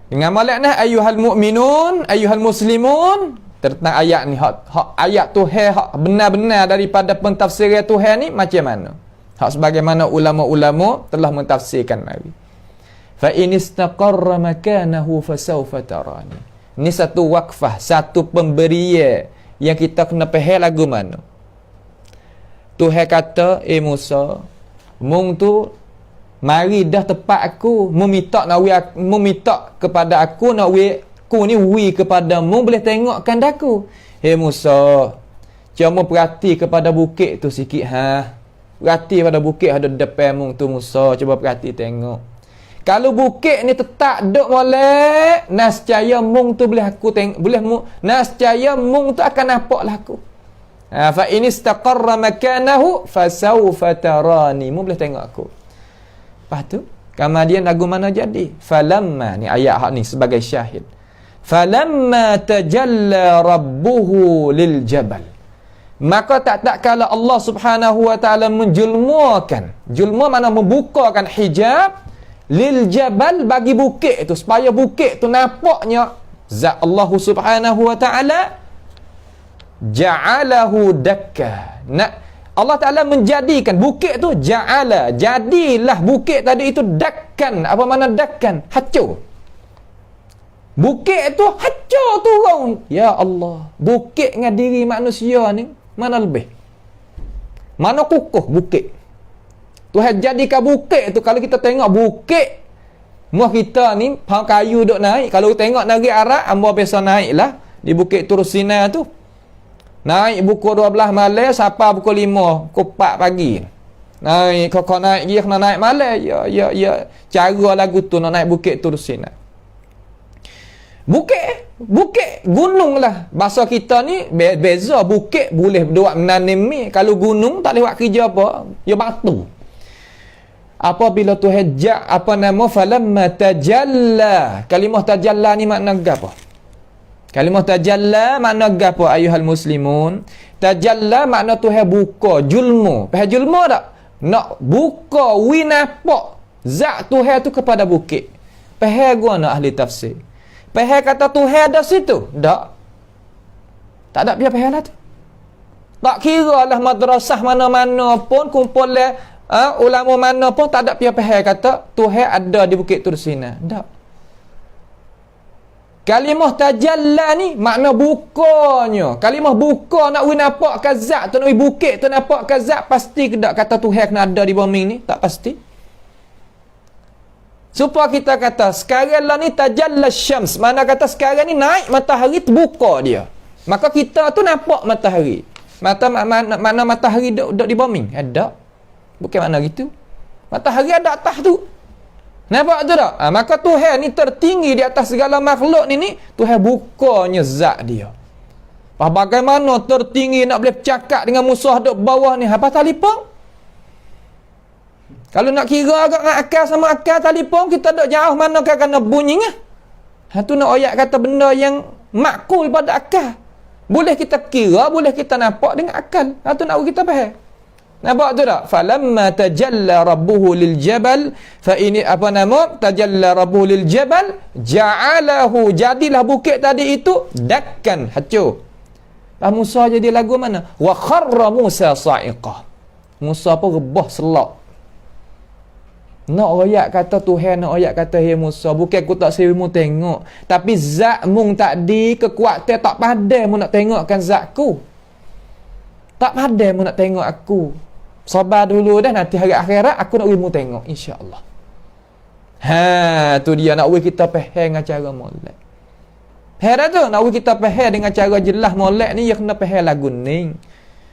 Dengan molek nah ayyuhal mu'minun, ayyuhal muslimun, tentang ayat ni hak ayat Tuhan hak benar-benar daripada pentafsiran Tuhan ni macam mana? Hak sebagaimana ulama-ulama telah mentafsirkan mari. Fa in istaqarra makanahu fasawfa tarani. Ini satu wakfah, satu pemberian yang kita kena faham lagu mana. Tuhan kata, Musa, mung tu mari dah tepat aku, meminta kepada aku nak aku ni kepada mu boleh tengokkan daku. Musa, cuma perhati kepada bukit tu sikit Perhati pada bukit ada depan mung tu Musa, cuba perhati tengok. Kalau bukit ni tetap duk molek, nascaya mung tu boleh aku tengok, nascaya mung tu akan nampaklah aku. Fa in istaqarra makanahu fasawfa tarani. Mu boleh tengok aku. Lepas tu, kemudian lagu mana jadi? Falamma, ni ayat hak ni sebagai syahid. Falamma tajalla rabbuhu lil jabal. Maka tak kala Allah Subhanahu wa taala menjulmakan. Julma mana membukakan hijab lil jabal bagi bukit itu, supaya bukit tu nampaknya zat Allah Subhanahu wa taala ja'alahu dakka. Allah Ta'ala menjadikan bukit tu jadilah bukit tadi itu dakkan. Apa makna dakkan? Hancur. Bukit tu hancur turun. Ya Allah, bukit dengan diri manusia ni mana lebih? Mana kukuh bukit? Tuhan jadikan bukit tu, kalau kita tengok bukit muah kita ni pohon kayu duk naik, kalau tengok negeri Arab hamba biasa naik lah di bukit Turusina tu. Naik pukul 12 malam sampai pukul 5, pukul 4 pagi. Naik kau naik dia kena naik malam. Ya. Cara lagu tu nak naik bukit tu sini. Bukit Bukit, gunung lah. Bahasa kita ni beza. Bukit boleh buat menanam. Kalau gunung tak boleh buat kerja apa. Ya batu. Apabila Tuhan falamma tajalla. Kalimah tajalla ni makna apa? Kalimah tajalla makna apa ayuhal muslimun? Tajalla makna Tuhan buka, julmu. Faham julmu tak? Nak buka, winapak zat Tuhan tu kepada bukit. Faham gua nak ahli tafsir. Faham kata Tuhan ada situ? Tak. Tak ada pihak faham lah tu. Tak kira lah madrasah mana-mana pun, kumpul ulama mana pun, tak ada pihak faham kata Tuhan ada di bukit Tursina. Tak. Kalimah tajalla ni makna bukanya. Kalimah buka nak nampak ke zat tu, nak bukit tu nampak ke zat, pasti ke tak kata Tuhan kena ada di bumi ni? Tak pasti. Supaya kita kata sekarang lah ni tajalla syams, mana kata sekarang ni naik matahari terbuka dia. Maka kita tu nampak matahari. Mana matahari duduk di bumi? Ada. Bukan makna gitu. Matahari ada atas tu. Nampak tu tak? Maka Tuhan ni tertinggi di atas segala makhluk ni Tuhan bukanya zat dia. Bagaimana tertinggi nak boleh bercakap dengan musuh duduk bawah ni? Apa telefon? Kalau nak kira agak dengan akal sama akal telefon, kita duduk jauh mana kena bunyi lah. Tu nak ayat kata benda yang makul pada akal. Boleh kita kira, boleh kita nampak dengan akal. Tu nak kita faham. Nampak tu tak? Falamma tajalla rabbuhu lil jabal, fa ini tajalla rabbuhu lil jabal ja'alahu, jadilah bukit tadi itu dakkan, hancur. Musa jadi lagu mana? Wa kharra Musa sa'iqah. Musa pun rebah selak. Nak ayat kata Tuhan, nak ayat kata hey Musa, bukan aku tak serimu tengok, tapi zat mung tadi kekuatan tak pandai mu nak tengokkan zatku. Tak pandai mu nak tengok aku. Sabar dulu dah, nanti hari akhirat aku nak mu tengok insya-Allah. Tu dia nak kita faham dengan cara molek. Faham tu? Nak kita faham dengan cara jelas molek ni, ya kena faham lagu ni.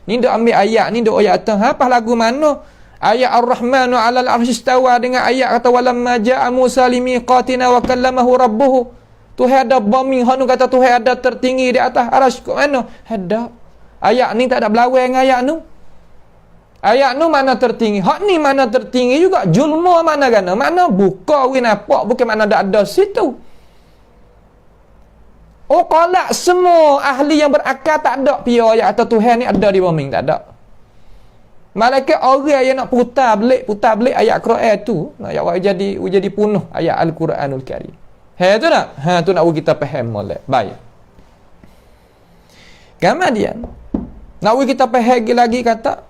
Ni dok ambil ayat ni, dok ayat tu. Apa lagu mana? Ayat Ar-Rahmanu 'alal 'arsy istawa dengan ayat kata walamma ja'a Musa limiqatina wa kallamahu rabbuhu. Tuhan ada bumi, hanu kata Tuhan ada tertinggi di atas arasy. Kok mana? Ada. Ayat ni tak ada berlawan dengan ayat nu. Ayat nu mana tertinggi? Hak ni mana tertinggi juga. Julma mana gana? Mana buka win apa? Bukan mana ada situ. Oh, qalak semua ahli yang berakal tak ada pia ayat kata Tuhan ni ada di bumi, tak ada. Malaikat orang yang nak putar belik ayat Quran tu, nak jadi penuh ayat Al-Quranul Karim. Tu nak? Tu nak kita faham molek. Baik. Kemudian nak kita faham lagi kata,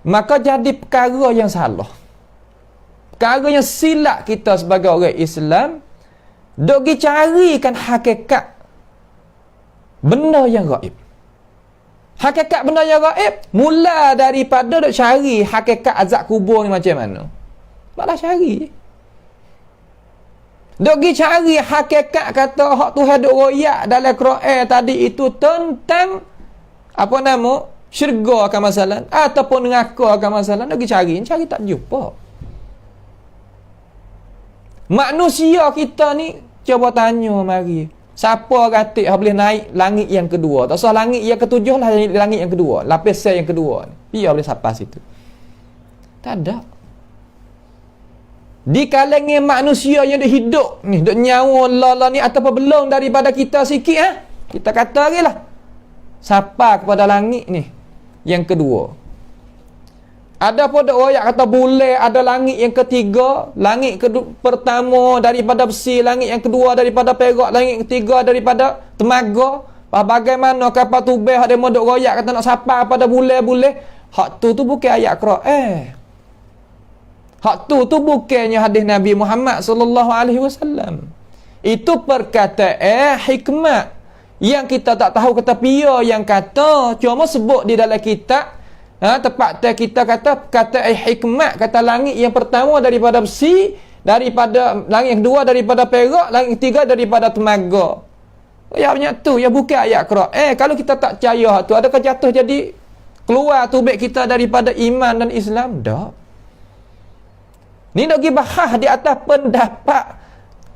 maka jadi perkara yang salah. Perkara yang silap kita sebagai orang Islam, dok pergi carikan hakikat benda yang gaib. Hakikat benda yang gaib mula daripada dok cari hakikat azab kubur ni macam mana. Baklah cari. Dok pergi cari hakikat kata hak Tuhan dok royak dalam Quran tadi itu tentang syurga akan masalah ataupun neraka akan masalah. Dok pergi cari tak jumpa. Manusia kita ni cuba tanya mari. Siapa katik boleh naik langit yang kedua? Tak usah langit yang ketujuh lah, langit yang kedua. Lapisan yang kedua. Dia boleh sampai situ. Tak ada. Di kalangan manusia yang duk hidup ni, duk nyawa lala ni ataupun belum daripada kita sikit kita kata lagi lah. Sampai kepada langit ni yang kedua. Ada pun ayat kata boleh ada langit yang ketiga, langit pertama daripada besi, langit yang kedua daripada perak, langit ketiga daripada temaga. Bagaimana kapal tubeh ada modok royak kata nak sapa pada boleh. Hak tu bukan ayat Quran. Hak tu bukannya hadis Nabi Muhammad sallallahu alaihi wasallam. Itu perkataan hikmah yang kita tak tahu kata pia yang kata, cuma sebut di dalam kitab. Tepat kita kata hikmat, kata langit yang pertama daripada besi, daripada langit yang kedua daripada perak, langit ketiga daripada temaga. Ya banyak tu, ya bukan ayat Quran. Kalau kita tak percaya tu, adakah jatuh jadi keluar tubik kita daripada iman dan Islam? Tak. Ni nak pergi bahas di atas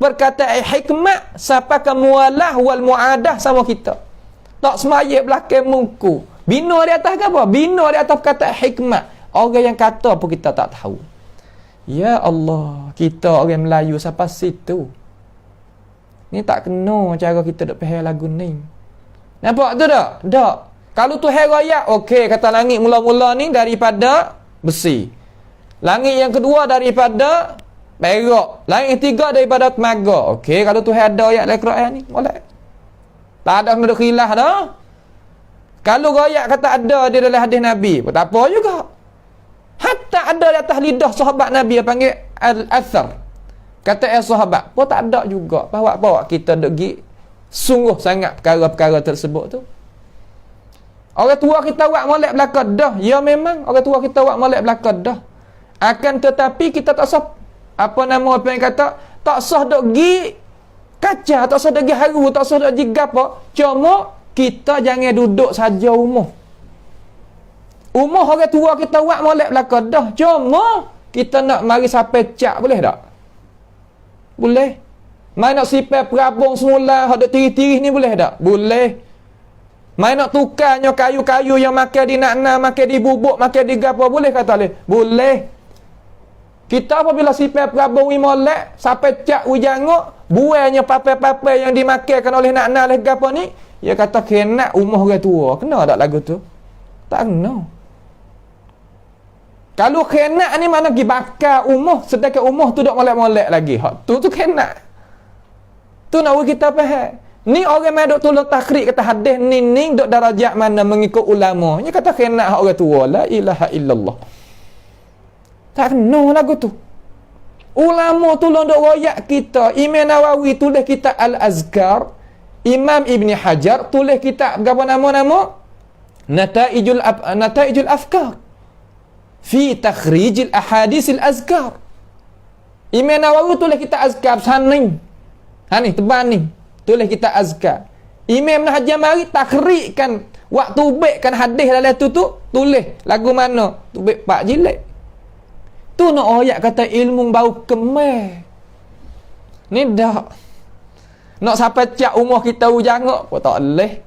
perkataan hikmat siapa mualah wal muadah sama kita. Tak semayat belakang muka. Bina di atas apa? Bina di atas perkataan hikmat. Orang yang kata pun kita tak tahu. Ya Allah, kita orang Melayu sampai situ. Ni tak kena cara kita duk faham lagu ni. Nampak tu tak? Tak. Kalau tu raya, okey, kata langit mula-mula ni daripada besi. Langit yang kedua daripada perak. Langit yang ketiga daripada temaga. Okey, kalau tu ada ayat dalam Quran ni, boleh. Tak ada kena khilaf dah. Kalau royak kata ada di dalam hadis Nabi, pun tak apa juga. Hatta ada di atas lidah sahabat Nabi yang panggil al-athar. Kata sahabat, pun tak ada juga. Bawa-bawa kita duk gi sungguh sangat perkara-perkara tersebut tu. Orang tua kita buat molek belakang dah. Ya memang orang tua kita buat molek belakang dah. Akan tetapi kita tak sah apa yang kata tak sah duk gi kaca, tak sah duk gi haru, tak sah duk gi gapo. Cuma kita jangan duduk saja umur. Umur orang tua kita buat molek belakang dah. Cuma kita nak mari sampai cak boleh tak? Boleh. Mai nak sipai perabung semula hak duk tiri-tiri ni boleh tak? Boleh. Mai nak tukarnya kayu-kayu yang makan di nak-nak, makan di bubuk, makan di gapo boleh kata boleh? Boleh. Kita apabila sipai perabung wi molek sampai cak wi janguk, buainya papai-papai yang dimakankan oleh nak-nak oleh gapo ni, dia kata kena umur orang tua. Kena tak lagu tu? Tak kena. Kalau kena ni mana pergi bakar umur, sedangkan umur tu duk molek-molek lagi. Hak tu kena. Tu nak kita faham. Ni orang mai duk tolong takhrik kata hadis ni duk darajat mana mengikut ulama. Dia kata kena hak orang tua. La ilaha illallah. Tak kena lagu tu. Ulama tolong duk royak kita. Imam Nawawi tulis kitab Al-Azkar. Imam Ibn Hajar tulis kitab apa nama-nama? Nataijul Afkar fi takhrijil ahadithil azkar. Imam Nawawi tulis kitab azkar saning. Ha ni tebal ni. Tulis kitab azkar. Imam Ibn Hajar mari takhrikkan waktu ubekkan hadis dalam tu tulis lagu mana? Ubek 4 jilid. Tu nak ayat kata ilmu bau kemeh. Ni dah nak sampai cak umur kita ujangok pun tak boleh.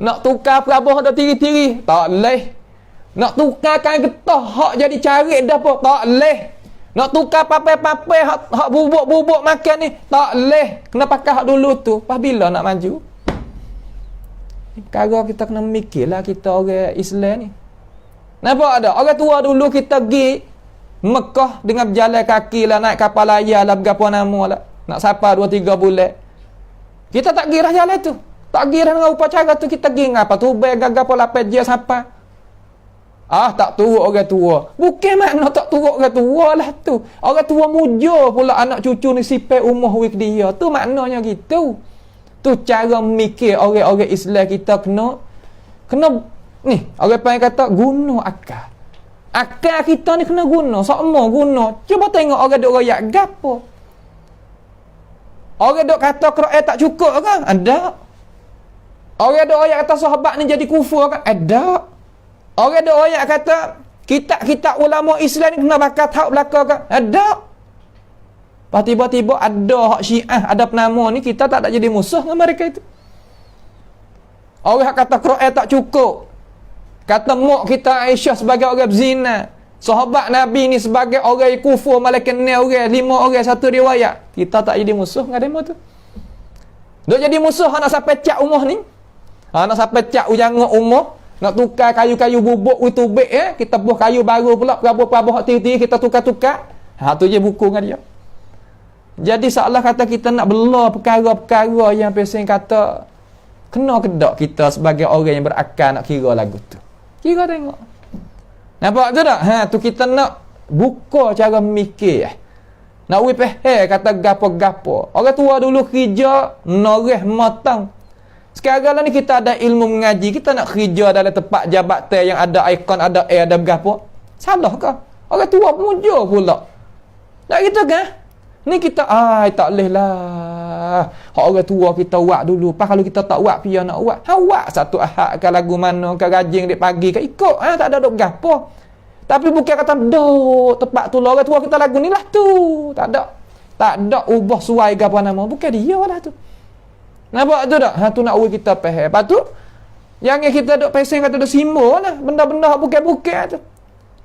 Nak tukar perabah dah tiri-tiri tak boleh. Nak tukarkan getah hak jadi carik dah pun tak boleh. Nak tukar papai-papai hak bubuk-bubuk makan ni tak boleh. Kena pakai hak dulu tu. Pas bila nak maju? Perkara kita kena mikirlah kita orang Islam ni. Nampak ada? Orang tua dulu kita pergi Mekah dengan berjalan kaki lah, naik kapal layar lah, berapa nama lah. Nak sapa 2-3 bulan. Kita tak girah jalan tu. Tak girah dengan upacara tu. Kita girah apa tu? Gagal pola peja sapa. Tak turut orang tua. Bukan makna tak turut orang tua lah tu. Orang tua mujur pula anak cucu ni sipai umur wik dia. Tu maknanya gitu. Tu cara mikir orang-orang Islam kita kena ni, orang panggil kata guna akal. Akal kita ni kena guna. Semua guna. Cuba tengok orang duk royak gapo. Orang duk kata Quran tak cukup kan? Ada. Orang duk royak kata sahabat ni jadi kufur kan? Ada. Orang duk royak kata kitab-kitab ulama Islam ni kena bakar tahu belakang kan? Ada. Lepas tiba-tiba ada hak Syiah, ada penama ni, kita tak nak jadi musuh dengan mereka itu. Orang kata Quran tak cukup. Kata mak kita Aisyah sebagai orang berzina. Sahabat Nabi ni sebagai orang kufur, malaikat ni orang, 5 orang, 1 riwayat. Kita tak jadi musuh dengan demo tu. Duk jadi musuh nak sampai cak umur ni. Nak sampai cak ujangok umur. Nak tukar kayu-kayu bubuk utubik kita buah kayu baru pula, perabah-perabah hati-hati kita tukar-tukar. Tu je buku dengan dia. Jadi seolah kata kita nak bela perkara-perkara yang pesing kata kena kedak kita sebagai orang yang berakal nak kira lagu tu. Kira tengok. Nampak tu tak? Tu kita nak buka cara mikir. Nak wipeh kata gapo-gapo. Orang tua dulu kerja noreh matang. Sekarang ni kita ada ilmu mengaji, kita nak kerja dalam tempat jabatan yang ada ikon, ada ada gapo. Salah ke? Orang tua mujur pula. Tak gitu kan? Ni kita tak boleh lah. Hak orang tua kita buat dulu. Pas kalau kita tak buat pia nak buat. Buat satu ahad ke lagu mana ke rajin dek pagi ke ikut. Tak ada dok gapo. Tapi bukan kata dok tempat tu lah orang tua kita lagu ni lah tu. Tak ada. Tak ada ubah suai ke apa nama. Bukan dia lah tu. Nampak tu tak? Tu nak uji kita faham. Lepas tu, jangan kita duk pesen kata duk simbol lah. Benda-benda bukan-bukan tu.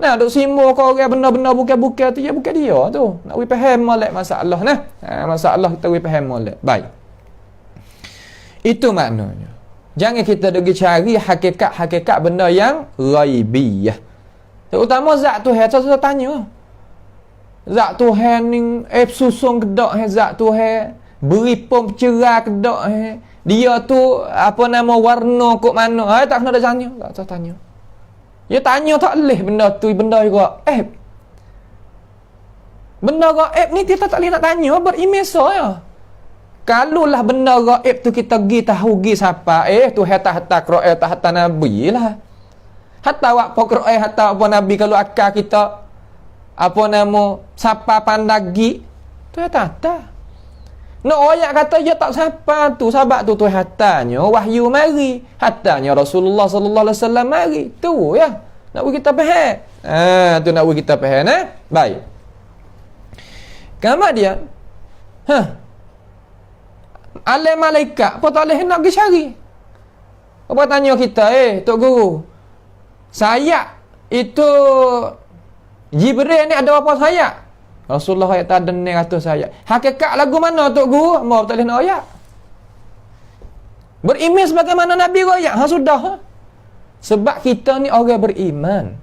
Nah, duk simbol kau orang benda-benda bukan-bukan tu. Ya bukan dia tu. Nak uji faham molek masalah nah. Masalah kita uji faham molek. Baik. Itu maknanya. Jangan kita duk cari hakikat-hakikat benda yang ghaibiyah. Terutama zat Tuhan. Saya tanya. Zat Tuhan ni susung kedak zat Tuhan beri pom cerah kedak dia tu apa nama warna kok mana tak kena dah tanya tak tanya dia tanya tak leh benda tu benda gaib benda gaib ni kita tak boleh nak tanya berimesa ya kalau lah benda gaib tu kita pergi tahu pergi siapa Tuhan tak Quran tak nabi lah hatta wak Quran hatta apa nabi kalau akal kita apa nama siapa pandagi tu ya tak no ayat kata dia tak siapa tu sebab tu hatanya wahyu mari hatanya Rasulullah sallallahu alaihi wasallam mari tu ya nak kita faham tu nak kita faham baik kemudian alim malaikat apa tak boleh nak pergi cari apa tanya kita tok guru saya itu Jibril ni ada apa sayap? Rasulullah ayat tak ada ni kata sayap. Hakikat lagu mana Tok Guru? Mau tak boleh nak ayat. Beriman sebagaimana Nabi ayat. Sudah. Sebab kita ni orang beriman.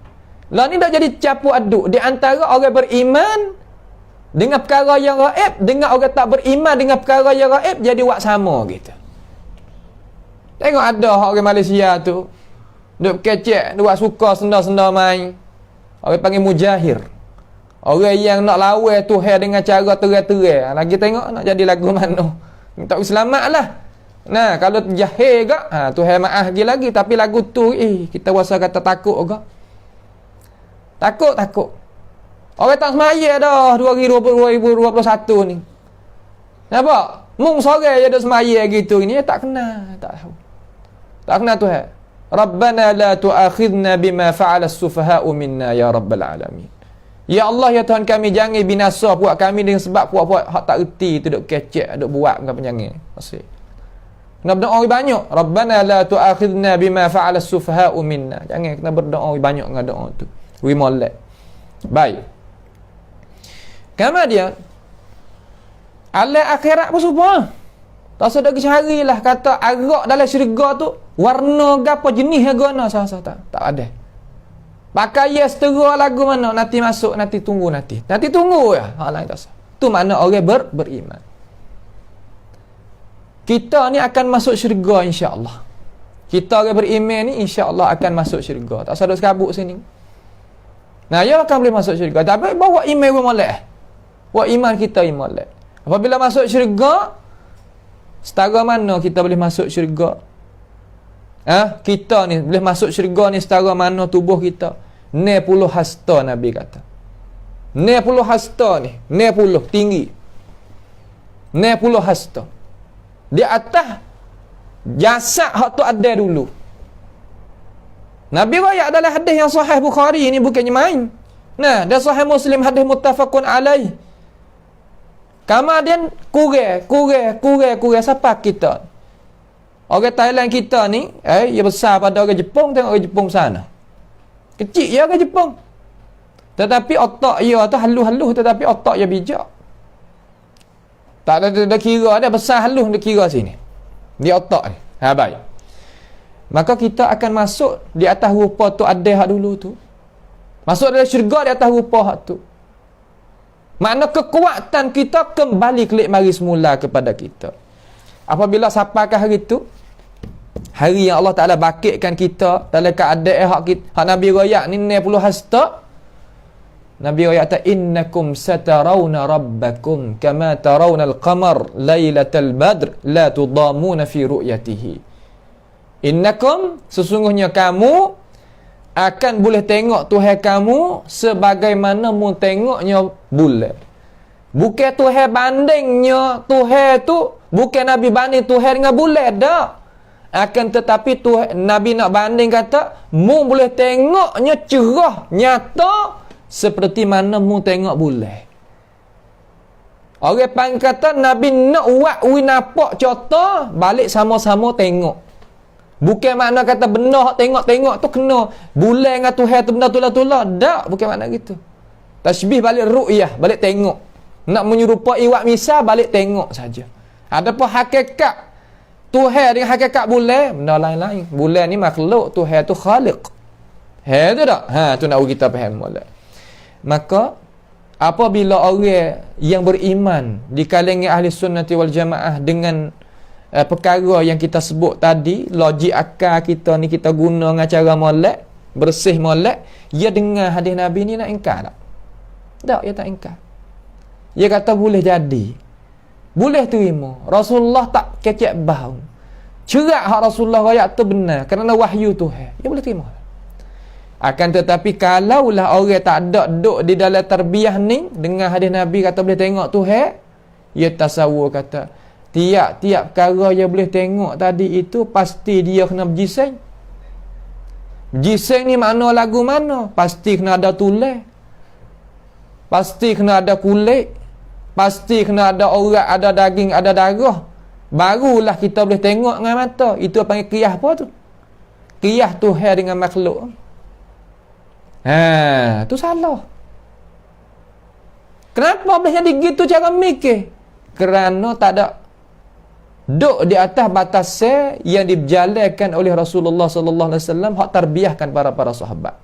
Lah ni dah jadi campur aduk. Di antara orang beriman dengan perkara yang gaib, dengan orang tak beriman dengan perkara yang gaib, jadi buat sama gitu. Tengok ada orang Malaysia tu. Duk kecek, duk suka senda-senda main. Orang panggil mujahir. Orang yang nak lawan Tuhan dengan cara terang-terang. Lagi tengok nak jadi lagu mana. Minta selamat lah. Nah, kalau jahil ke, Tuhan maaf lagi. Tapi lagu tu, kita rasa kata takut ke. Takut. Orang tak semaya dah 2021 ni. Nampak? Mung sore je duk semaya gitu ni. Tak kenal. Tak tahu. Tak kenal Tuhan. Rabbana la tu'akhidna bima fa'ala as-sufaha'u minna ya rabbal alamin. Ya Allah ya Tuhan kami jangan binasa puak kami dengan sebab puak-puak hak tak reti tu duk kecek duk buat dengan penyanyi. Maksud. Kena berdoa banyak. Rabbana la tu'akhidna bima fa'ala as-sufaha'u minna. Jangan kena berdoa banyak dengan doa tu. We molek. Baik. Kemudian alam akhirat pun semua. Tak sedar carilah kata arak dalam syurga tu warna gapo jenis guna sah tak ada. Pakai ya setera lagu mana nanti masuk nanti tunggu ya. Hak lain tak sah. Tu makna orang beriman. Kita ni akan masuk syurga insya-Allah. Kita orang beriman ni insya-Allah akan masuk syurga. Tak sadar sekabut sini. Nah, ya akan boleh masuk syurga tapi bawa iman molek. Bawa iman kita molek. Apabila masuk syurga setara mana kita boleh masuk syurga? Kita ni boleh masuk syurga ni setara mana tubuh kita? 90 hasta Nabi kata. 90 hasta ni, 90 tinggi. 90 hasta. Di atas jasad hak tu ada dulu. Nabi riwayat dalam hadis yang sahih Bukhari ni bukannya main. Nah, dan sahih Muslim hadis muttafaqun alaih. Kemudian kurang siapa kita? Orang Thailand kita ni, ia besar pada orang Jepun, tengok orang Jepun sana. Kecil ya orang Jepun. Tetapi otak ia tu halus-halus tetapi otak ia bijak. Tak ada kira dia besar halus dia kira sini. Di otak ni. Baik. Maka kita akan masuk di atas rupa tu ada hak dulu tu. Masuk dalam syurga di atas rupa hak tu. Makna kekuatan kita kembali kelik mari semula kepada kita. Apabila sampaikan hari itu, hari yang Allah Ta'ala bakitkan kita dalam keadaan hak Nabi Raya ni 90 hasta. Nabi Raya kata, innakum satarawna rabbakum kama tarawna al-qamar laylatal badr la tudamuna fi ru'yatihi. Innakum, sesungguhnya kamu akan boleh tengok Tuhan kamu sebagaimana mu tengoknya bulan. Bukan Tuhan bandingnya Tuhan tu, bukan Nabi banding Tuhan dengan bulan dah. Akan tetapi Tuhan, Nabi nak banding kata, mu boleh tengoknya cerah, nyata seperti mana mu tengok bulan. Orang panggil kata Nabi nak buat wi nampak contoh, balik sama-sama tengok. Bukan makna kata benar tengok-tengok tu kena bulan dengan Tuhan tu benar tulah-tulah. Tak, bukan makna gitu. Tasbih balik ru'yah, balik tengok. Nak menyerupai wak misal, balik tengok saja. Adapun hakikat Tuhan dengan hakikat bulan, benda lain-lain. Bulan ni makhluk, Tuhan tu khaliq. Tu tak? Tu nak kita faham molek. Maka apabila orang yang beriman di kalangan ahli sunnati wal jamaah dengan perkara yang kita sebut tadi, logik akal kita ni kita guna dengan cara molek, bersih molek, dia dengar hadis Nabi ni nak ingkar tak? Tak, dia tak ingkar. Dia kata boleh jadi, boleh terima. Rasulullah tak kecek bau. Cerak hak Rasulullah rakyat tu benar kerana wahyu Tuhan. Dia boleh terima. Akan tetapi kalaulah orang tak ada duduk di dalam tarbiyah ni dengan hadis Nabi kata boleh tengok Tuhan, dia tasawur kata tiap-tiap perkara yang boleh tengok tadi itu pasti dia kena berjiseng. Berjiseng ni makna lagu mana? Pasti kena ada tulang, pasti kena ada kulit, pasti kena ada urat, ada daging, ada darah. Barulah kita boleh tengok dengan mata. Itu panggil qiyas apa tu? Qiyas Tuhan dengan makhluk. Tu salah. Kenapa boleh jadi gitu cara mikir? Kerana tak ada duk di atas batas yang diberjalankan oleh Rasulullah sallallahu alaihi wasallam, hak tarbiyahkan para sahabat.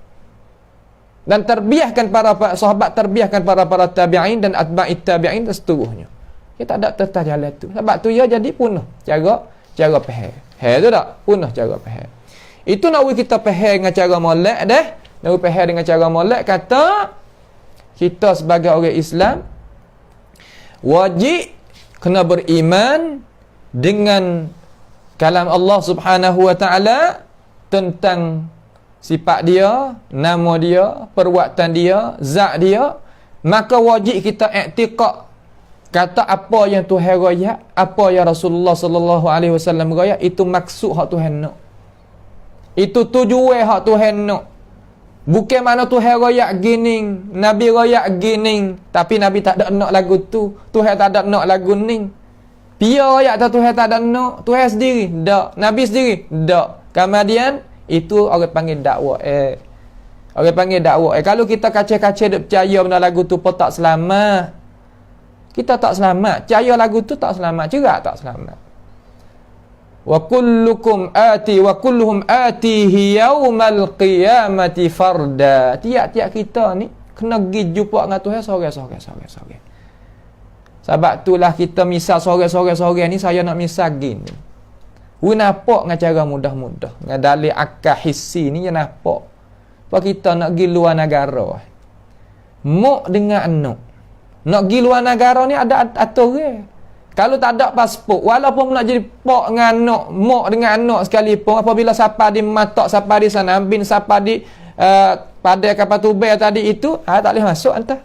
Dan tarbiyahkan para sahabat, tarbiyahkan para tabi'in dan atba'it tabi'in dan seterusnya. Dia tak ada tetap jalan tu. Sebab tu dia jadi punah cara faham. Tu tak? Punah cara faham. Itu nak kita faham dengan cara molek dah. Nak faham dengan cara molek kata kita sebagai orang Islam wajib kena beriman dengan kalam Allah Subhanahu wa taala tentang sifat dia, nama dia, perbuatan dia, zat dia. Maka wajib kita i'tiqad kata apa yang Tuhan royak, apa yang Rasulullah sallallahu alaihi wasallam royak, itu maksud hak Tuhan nak. Itu tujuan hak Tuhan nak. Bukan mana Tuhan royak gini, Nabi royak gini, tapi Nabi tak ada nak lagu tu, Tuhan tak ada nak lagu ni. Pia royak tak Tuhan tak ada nak, Tuhan sendiri dak, Nabi sendiri dak. Kemudian itu orang panggil dakwah. Orang panggil dakwah. Kalau kita kacau-kacau duk percaya benda lagu tu pun tak selamat. Kita tak selamat. Percaya lagu tu tak selamat, cerak tak selamat. Wa kullukum ati wa kulluhum atihi yaumal qiyamati farda. Tiap-tiap kita ni kena pergi jumpa dengan Tuhan sorang-sorang. Sebab itulah kita misal sorang-sorang ni saya nak misal gini. We nampak dengan cara mudah-mudah. Dengan dalil akal hissi ni je nampak. Sebab kita nak pergi luar negara. Mok dengan anak. Nak pergi luar negara ni ada aturan. Kalau tak ada pasport, walaupun nak jadi pak dengan anak, mok dengan anak sekalipun, apabila siapa di matok, siapa di sana, bin siapa di pada kapal tubel tadi itu, tak boleh masuk entah.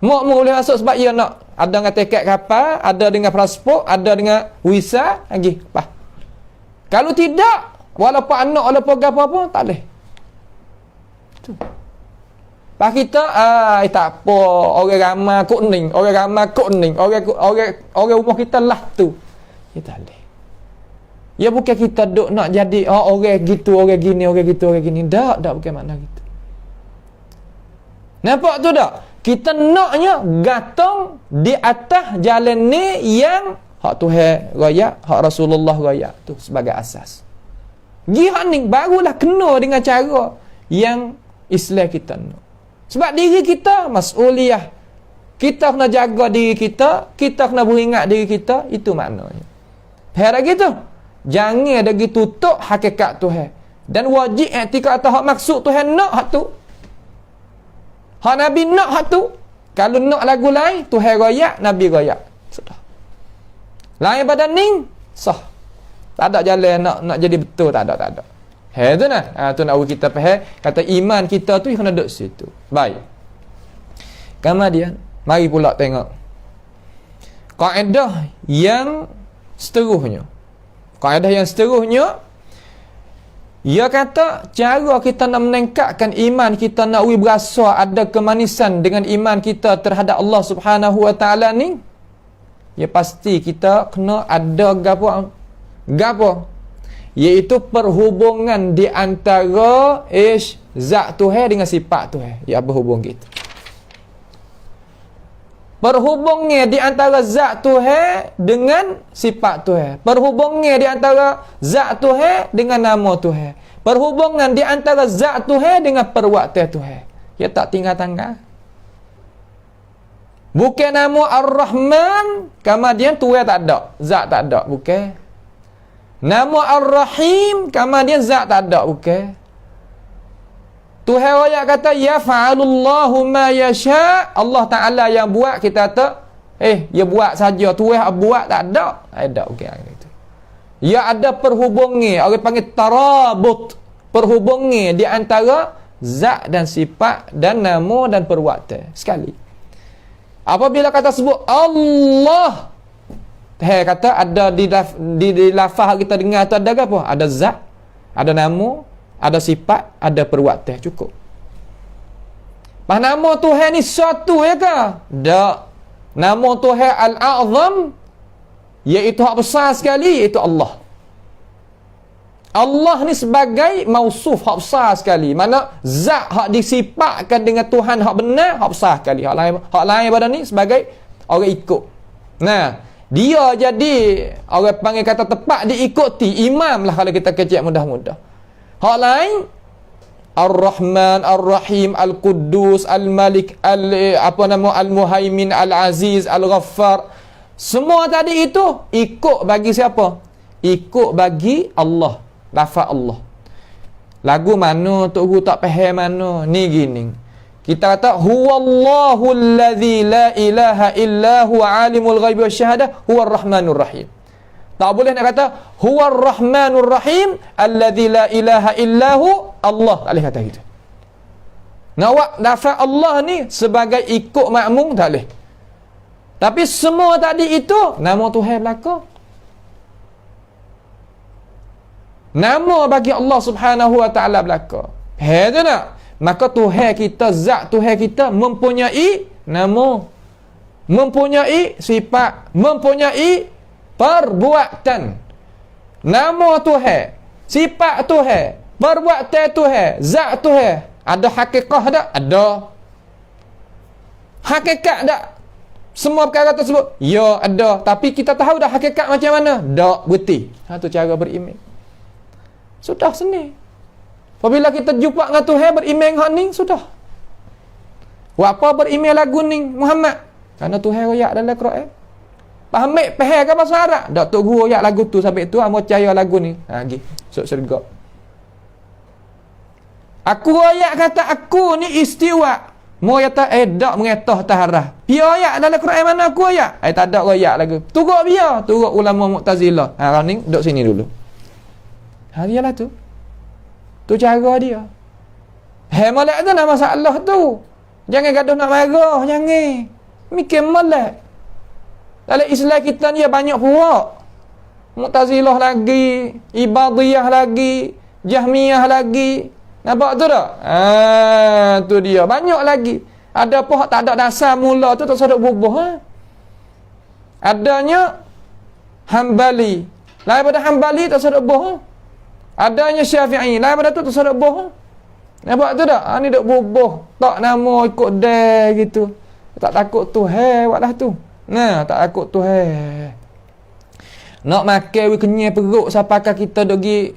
Mok boleh masuk sebab ia nak ada dengan tiket kapal, ada dengan pasport, ada dengan visa lagi. Kalau tidak, walaupun anak walaupun apa pun tak boleh. Tu. Pak kita tak apa, orang ramai kuning, orang rumah kita lah tu. Kita boleh. Ya bukan kita duk nak jadi orang gitu, orang gini. Tak bukan makna gitu. Nampak tu tak? Kita naknya gatong di atas jalan ni yang hak Tuhan raya, hak Rasulullah raya tu sebagai asas. Gihak ni barulah kena dengan cara yang Islam kita nak. Sebab diri kita mas'uliyah. Kita kena jaga diri kita, kita kena beringat diri kita, itu maknanya. Hera gitu. Jangan ada gitu tutup hakikat Tuhan. Dan wajib i'tikad atas hak maksud Tuhan nak hak tu. Hak Nabi nak hak tu. Kalau nak lagu lain, Tuhan royak, Nabi royak. Sudah. Lain badan ni sah. Tak ada jalan nak jadi betul, tak ada. Tu nah. Tu nak kita faham kata iman kita tu kena duduk situ. Baik. Kemudian mari pula tengok kaedah yang seterusnya. Ia kata cara kita nak meningkatkan iman kita, nak berasa ada kemanisan dengan iman kita terhadap Allah Subhanahu wa taala ni, ya pasti kita kena ada gapo, iaitu perhubungan di antara zat Tuhan dengan sifat Tuhan. Ya berhubung gitu. Perhubungnya di antara zat Tuhan dengan sifat Tuhan. Perhubungnya di antara zat Tuhan dengan nama Tuhan. Perhubungan di antara zat Tuhan dengan perbuatan Tuhan. Ya tak tinggal tanggal. Bukan nama Ar-Rahman, kemudian Tuhan tak ada, zat tak ada, bukan. Nama Ar-Rahim, kemudian zat tak ada, bukan. Tuhan ayat kata ya fa'alullahu ma yasha, Allah Taala yang buat, kita kata dia buat saja, Tuhan buat tak ada. Ada okey gitu. Ya ada perhubungan, orang panggil tarabut, perhubungan di antara zat dan sifat dan nama dan perbuatan sekali. Apabila kata sebut Allah, kata ada di lafaz kita dengar tu ada apa? Ada zat, ada nama, ada sifat, ada perbuatan, cukup. Pas nama Tuhan ni satu ya ke? Tak. Nama Tuhan Al-A'zam, iaitu hak besar sekali, iaitu Allah. Allah ni sebagai mausuf hak besar sekali. Mana zat hak disifatkan dengan Tuhan hak benar, hak besar sekali. Hak lain pada ni sebagai orang ikut. Nah, dia jadi orang panggil kata tepat diikuti, imam lah kalau kita kecek mudah-mudah. Hak lain Ar-Rahman, Ar-Rahim, Al-Quddus, Al-Malik, Al-Muhaimin, Al-Aziz, Al-Ghaffar. Semua tadi itu ikut bagi siapa? Ikut bagi Allah. Lafaz Allah. Lagu mana Tok Guru tak faham mana? Ni gini. Kita kata huwallahu allazi la ilaha illa huwa alimul ghaibi wasyahadah huwar rahmanur rahim. Tak boleh nak kata huwar rahmanur rahim allazi la ilaha illahu Allah. Tak boleh kata gitu. Nak lafaz Allah ni sebagai ikut makmum tak boleh. Tapi semua tadi itu nama Tuhan belaka. Nama bagi Allah Subhanahu wa taala belaka. Faham tak? Maka Tuhan kita, zat Tuhan kita mempunyai nama, mempunyai sifat, mempunyai perbuatan. Nama Tuhan, sifat Tuhan, perbuatan Tuhan, zat Tuhan, ada hakikat tak? Ada. Hakikat tak? Semua perkara tersebut ya ada, tapi kita tahu dah hakikat macam mana? Tak berti. Satu cara beriman. Sudah seni. Apabila kita jumpa dengan Tuhan beriman hak ni sudah. Apa beriman lagu ni Muhammad? Karena Tuhan royak dalam Quran. Faham ke bahasa Arab? Dak tok guru royak lagu tu sampai tu amo percaya lagu ni. Ha gi, sok syurga. Aku royak kata aku ni istiwa. Mau kata dak mengetah taharah. Dia royak dalam Quran mana aku royak? Tak ada royak lagu. Turut dia, turut ulama Mu'tazilah. Ha ni duduk sini dulu. Dia lah tu. Tu cara dia. Molek tu nak masalah tu. Jangan gaduh nak marah, jangan. Mikir molek. Dalam Islam kita ni banyak puak. Mu'tazilah lagi, Ibadiyah lagi, Jahmiyah lagi. Nampak tu tak? Tu dia. Banyak lagi. Ada apa tak ada dasar mula tu tak sadar bubuh. Adanya Hambali. Lain pada Hambali tak sadar bubuh. Adanya Syafi'i. Lain pada tu tak sadar bubuh. Nampak tu tak? Ni duk bubuh. Tak nama ikut dia gitu. Tak takut Tuhan buatlah tu. Nah, tak takut Tuhan. Nak makan we kenyang perut sampakah kita duk gi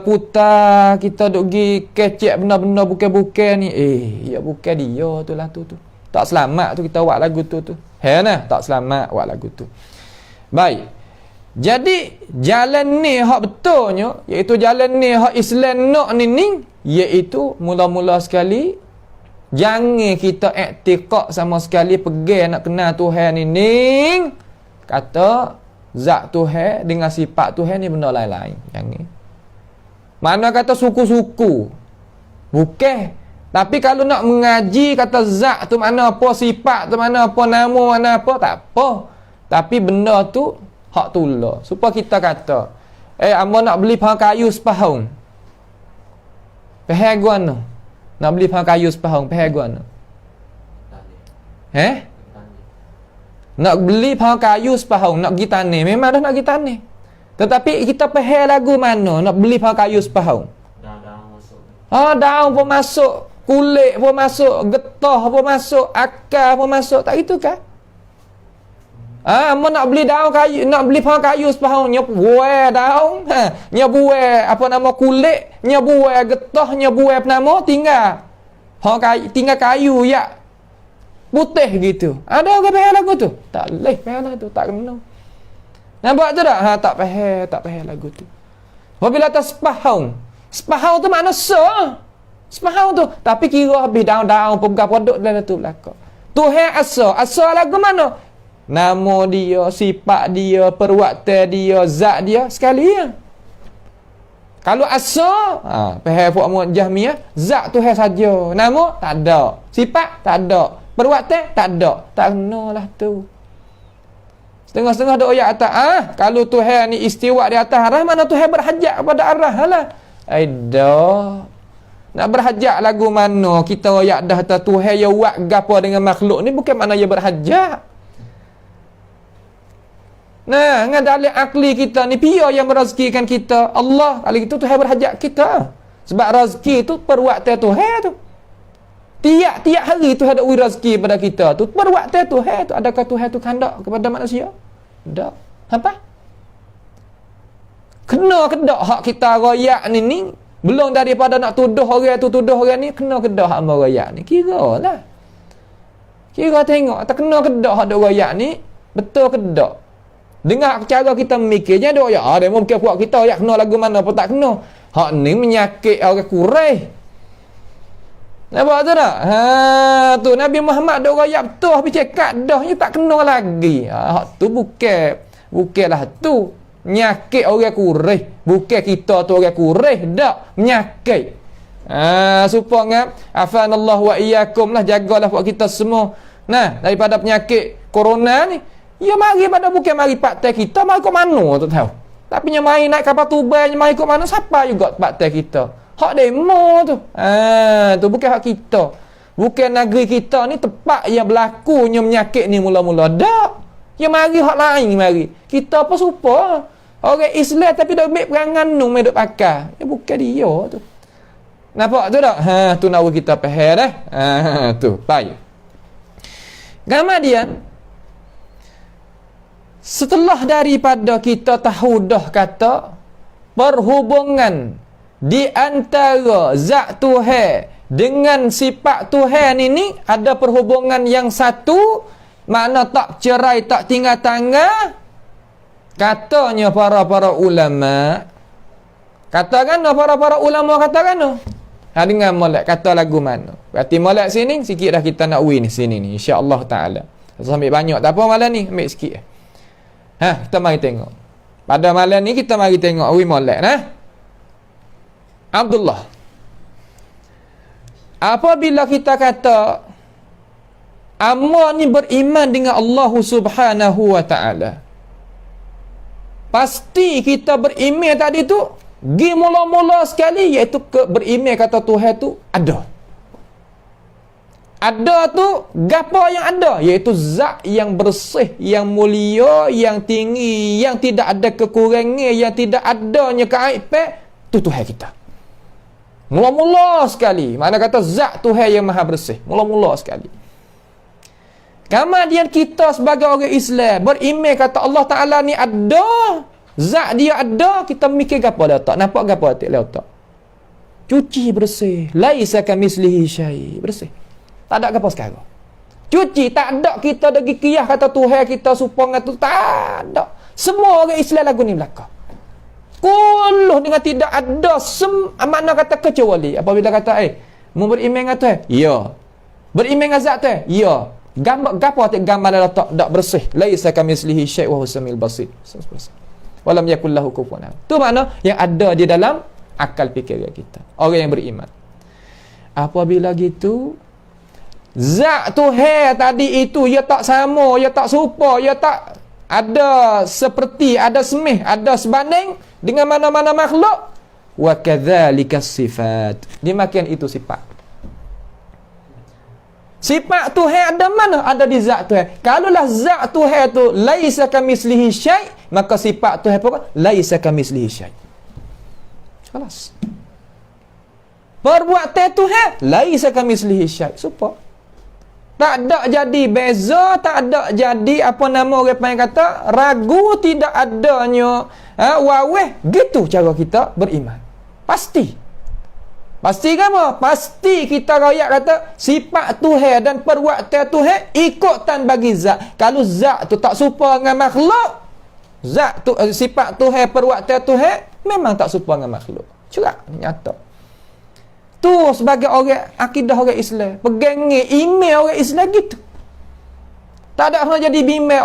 putar, kita duk gi kecek benda-benda bukan-bukan ni. Ya bukan dia tu lah tu. Tak selamat tu kita buat lagu tu. Nah, tak selamat buat lagu tu. Baik. Jadi jalan ni hak betulnya, iaitu jalan ni hak Islam nak ni iaitu mula-mula sekali jangan kita iktikad sama sekali pergi nak kenal Tuhan ni kata zat Tuhan dengan sifat Tuhan ni benda lain-lain. Jangan. Mana kata suku-suku. Bukan. Tapi kalau nak mengaji kata zat tu mana apa, sifat tu mana apa, nama mana apa, tak apa. Tapi benda tu hak tulah. Supaya kita kata, amba nak beli pohon kayu sepahung. Pahal guana. Nak beli pohon kayu sepahung, pahal guana. Nak beli pohon kayu sepahung, nak pergi tanah, memang dah nak pergi tanah. Tetapi kita faham lagu mana nak beli pohon kayu sepahung. Daun masuk. Daun pun masuk, kulit pun masuk, getah pun masuk, akar pun masuk. Tak gitu kan? Mau nak beli daun kayu, nak beli pohon kayu sepahung, buai daun, buai apa nama kulit, buai getah, buai apa nama, tinggal pohon kayu, tinggal kayu ya putih gitu. Ada orang faham lagu tu? Tak boleh faham lagu tu, tak kena. Nampak tu tak? Tak faham lagu tu. Apabila tak sepahung tu makna sepahung tu. Tapi kira habis daun-daun pegang produk dalam tu belakang. Tuhan asa lagu mana? Nama dia, sifat dia, perbuatan dia, zat dia sekalian. Kalau asa, faham puak muat Jahmiyah, zat Tuhan saja. Nama tak ada, sifat tak ada, perbuatan tak ada. Tak kenalah tu. Setengah-setengah duk ayat atas. Kalau Tuhan ni istiwa di atas arah, mana Tuhan berhajat kepada arah lah. Dah. Nak berhajat lagu mana kita ayat dah atas Tuhan ya buat gapo dengan makhluk ni, bukan mana dia berhajat. Nah, dengan dalil akli kita ni, pia yang merezekikan kita Allah. Kalau itu Tuhan berhajat kita. Sebab rezeki tu perbuatan Tuhan tu. Tiap hari Tuhan ada rezeki pada kita tu. Perbuatan Tuhan tu. Adakah Tuhan tu kandak kepada manusia? Tak. Apa? Kena kedak hak kita royak ni. Belum daripada nak tuduh orang tu, tuduh orang ni, kena kedak hak hamba royak ni. Kira lah. Kira tengok. Tak kena kedak hak duk royak ni. Betul kedak. Dengar cara kita memikir, jangan dia dia mungkin buat kita ya kena lagu mana pun tak kena. Hak ni menyakit orang Quraisy. Nampak tu tak? Tu Nabi Muhammad dok royak betul habis cakap dah ni tak kena lagi. Hak tu bukanlah tu menyakit orang Quraisy. Bukan kita tu orang Quraisy dak menyakit. Supaya afanallahu wa iyyakum lah, jagalah buat kita semua. Nah, daripada penyakit corona ni. Ya mari pada bukan mari paktai kita, mari kok mana tu tahu. Tapi yang mari naik kapal tubai, yang mari kok mana, siapa juga paktai kita. Hak demo tu. Tu bukan hak kita. Bukan negeri kita ni tempat yang berlakunya menyakit ni mula-mula. Tak. Ya mari hak lain mari. Kita apa serupa. Orang Islam tapi dah ambil perangan nu mai duk pakai. Ya bukan dia tu. Nampak tu tak? Tu nak kita faham dah. Tu, baik. Kemudian setelah daripada kita tahu dah kata perhubungan di antara zat Tuhan dengan sifat Tuhan ini ada perhubungan yang satu, makna tak cerai, tak tinggal tangga. Katanya para ulama, katakan para ulama katakan dengan molek kata lagu mana. Berarti molek sini sikit dah kita nak win sini ni insya-Allah taala. Sampai banyak tak apa malam ni, ambil sikit. Kita mari tengok. Pada malam ni kita mari tengok awi molek Abdullah. Apabila kita kata amma ni beriman dengan Allah Subhanahu wa taala, pasti kita beriman tadi tu mula-mula sekali, iaitu beriman kata Tuhan tu ada. Ada tu gapo yang ada, iaitu zat yang bersih, yang mulia, yang tinggi, yang tidak ada kekurangan, yang tidak adanya keaiban, tu Tuhan kita. Mula-mula sekali. Mana kata zat Tuhan yang maha bersih, mula-mula sekali. Kemudian kita sebagai orang Islam beriman kata Allah Taala ni ada, zat dia ada, kita mikir gapo dah tak? Nampak gapo tak letak? Cuci bersih. Laisa kamislihi syai. Bersih. Tak ada apa sekarang. Cuci tak ada, kita dagi kiyah kata Tuhan kita supaya tu tak ada. Semua orang Islam lagu ni belaka. Kulluh dengan tidak ada makna kata kecuali apabila kata mau beriman dengan Tuhan? Ya. Beriman dengan zat Tuhan? Ya. Gambar gapo tak gambar tak bersih. Laisa kamislihi syai' wa huwas samiul basir. Walam yakul lahu kufuwan ahad. Tu makna yang ada di dalam akal fikiran kita. Orang yang beriman. Apabila gitu zat Tuhan tadi itu ia tak sama, ia tak serupa, ia tak ada seperti, ada semih, ada sebanding dengan mana-mana makhluk. Wa kadzalika sifat. Demikian itu sifat. Sifat Tuhan ada mana? Ada di zat Tuhan. Kalaulah zat Tuhan tu laisa kamitslihi syai', maka sifat Tuhan pun laisa kamitslihi syai'. Kelas. Perbuatan Tuhan laisa kamitslihi syai'. Supaya tak ada jadi beza, tak ada jadi apa nama orang panggil kata ragu, tidak adanya waweh. Gitu cara kita beriman. Pasti kan apa? Pasti kita rakyat kata sifat Tuhan dan perbuatan Tuhan ikutan bagi zat. Kalau zat tu tak serupa dengan makhluk, zat tu sifat Tuhan, perbuatan Tuhan memang tak serupa dengan makhluk. Cerak nyata. Tu sebagai orang akidah orang Islam, pegangnya email orang Islam gitu. Tak ada kena jadi bimbel.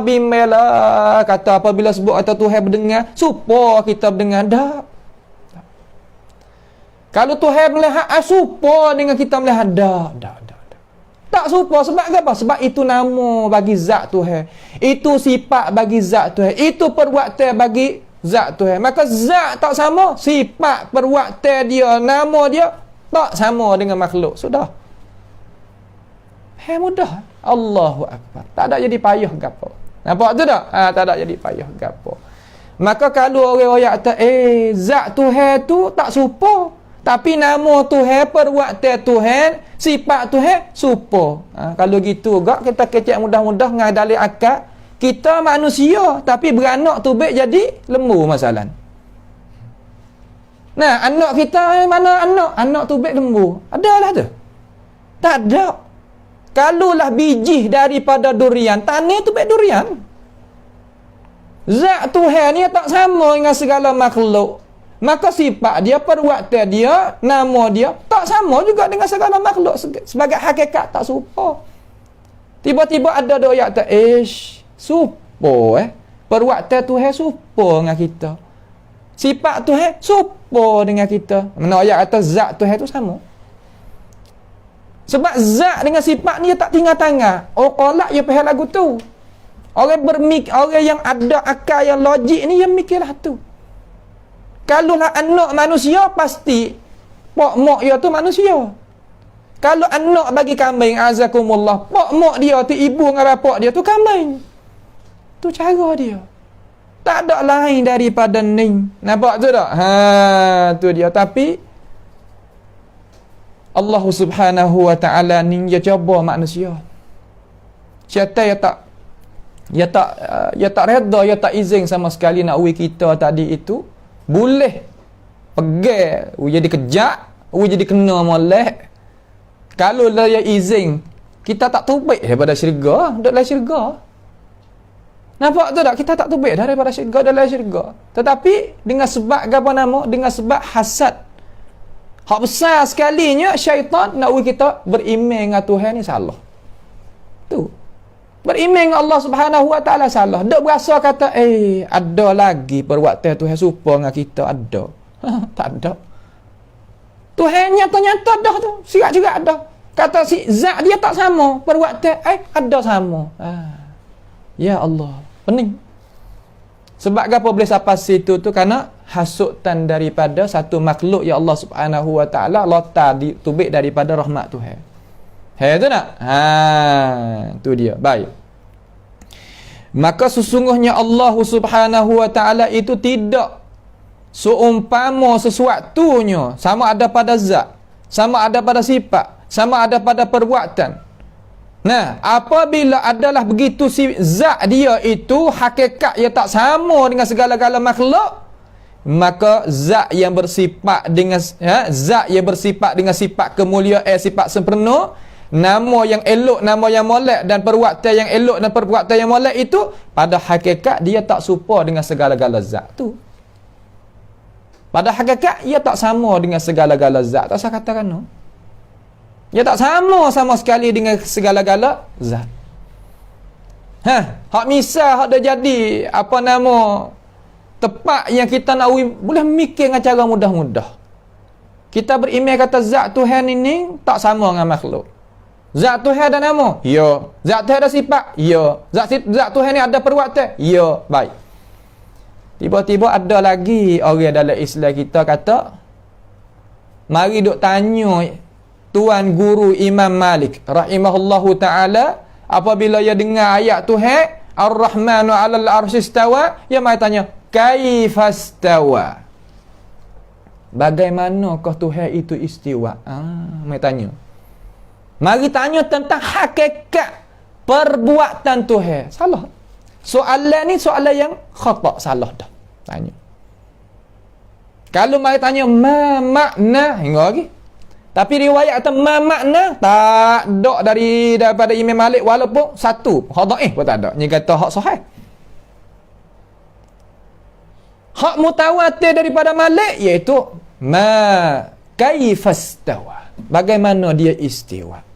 Bimbel lah kata apabila sebut kata Tuhan berdengar, supa kita berdengar dah. Kalau Tuhan melihat supa dengan kita melihat dah. Tak supa sebab apa? Sebab itu nama bagi zat Tuhan. Itu sifat bagi zat Tuhan. Itu perbuatan bagi zat Tuhan. Maka zat tak sama, sifat perbuatan dia, nama dia tak sama dengan makhluk. Sudah. Mudah. Allahu Akbar. Tak ada jadi payah gapo. Nampak tu tak? Tak ada jadi payah gapo. Maka kalau orang kata zat Tuhan tu tak serupa, tapi nama Tuhan, perbuatan Tuhan, sifat Tuhan serupa. Kalau gitu gak kita kecek mudah-mudah dengan dalil akal. Kita manusia tapi beranak tu baik jadi lembu masalah. Nah, anak kita mana anak? Anak tu baik lembu. Adalah tu. Tak ada. Kalaulah biji daripada durian, tanah tu baik durian. Zat Tuhan ni tak sama dengan segala makhluk. Maka sifat dia, perbuatan dia, nama dia tak sama juga dengan segala makhluk. Sebagai hakikat tak serupa. Tiba-tiba ada doa kata, serupa perbuatan Tuhan serupa dengan kita. Sifat Tuhan serupa dengan kita. Mana ayat kata zat Tuhan tu sama. Sebab zat dengan sifat ni tak tinggal tangan. Qalak ya faham lagu tu. Orang yang ada akal yang logik ni yang mikirlah tu. Kalaulah anak manusia pasti pok mok dia tu manusia. Kalau anak bagi kambing azakumullah, pok mok dia tu ibu dengan bapak dia tu kambing. Tu cara dia. Tak ada lain daripada ni. Nampak tu tak? Tu dia. Tapi Allah Subhanahu wa ta'ala ni dia coba manusia. Syaitan dia tak reda, dia tak izin sama sekali nak uji kita tadi itu. Boleh pegang, jadi kejak, jadi kena molek. Kalau dia izin, kita tak tubik daripada syurga, dalam syurga. Nampak tu tak? Kita tak tubik daripada syurga dalam syurga. Tetapi dengan sebab apa nama? Dengan sebab hasad. Hak besar sekalinya syaitan nak uji kita beriman dengan Tuhan ni salah. Tu. Beriman dengan Allah Subhanahu wa taala salah. Dak berasa kata ada lagi perbuatan Tuhan serupa dengan kita ada. Tak ada. Tuhan nyata-nyata dah tu. Sirat-sirat dah. Kata si zat dia tak sama, perbuatan ada sama. Ya Allah. Pening. Sebab apa boleh sampai situ tu? Kerana hasutan daripada satu makhluk ya Allah Subhanahu wa taala lota ditubik daripada rahmat Tuhan. Tu nak? Tu dia. Baik. Maka sesungguhnya Allah Subhanahu wa taala itu tidak seumpama sesuatunya, sama ada pada zat, sama ada pada sifat, sama ada pada perbuatan. Nah, apabila adalah begitu si zat dia itu hakikat yang tak sama dengan segala-gala makhluk, maka zat yang bersifat dengan sifat kemuliaan, sifat sempurna, nama yang elok, nama yang molek dan perbuatan yang elok dan perbuatan yang molek itu pada hakikat dia tak serupa dengan segala-gala zat tu. Pada hakikat ia tak sama dengan segala-gala zat. Tak saya katakan no. Ia tak sama sekali dengan segala-gala zat. Hak misal hak dah jadi apa nama tepat yang kita nak boleh mikir dengan cara mudah-mudah. Kita beriman kata zat Tuhan ini tak sama dengan makhluk. Zat Tuhan ada nama? Ya. Zat Tuhan ada sifat? Ya. Zat Tuhan ni ada perbuatan? Ya. Baik. Tiba-tiba ada lagi orang dalam Islam kita kata, mari duk tanya tuan guru Imam Malik rahimahullahu ta'ala, apabila ia dengar ayat Tuhan Ar-Rahmanu 'alal arsy istawa, ia mai tanya kaifastawa, bagaimanakah Tuhan itu istiwa? Mai tanya. Mari tanya tentang hakikat perbuatan Tuhan. Salah. Soalan ni soalan yang khata', salah dah. Tanya. Kalau mari tanya ma makna, hingga lagi. Tapi riwayat kata ma makna tak ada daripada Imam Malik, walaupun satu hadhaif pun tak ada. Ni kata hak sahih. Hak mutawatir daripada Malik iaitu ma kaifastawa, bagaimana dia istiwa.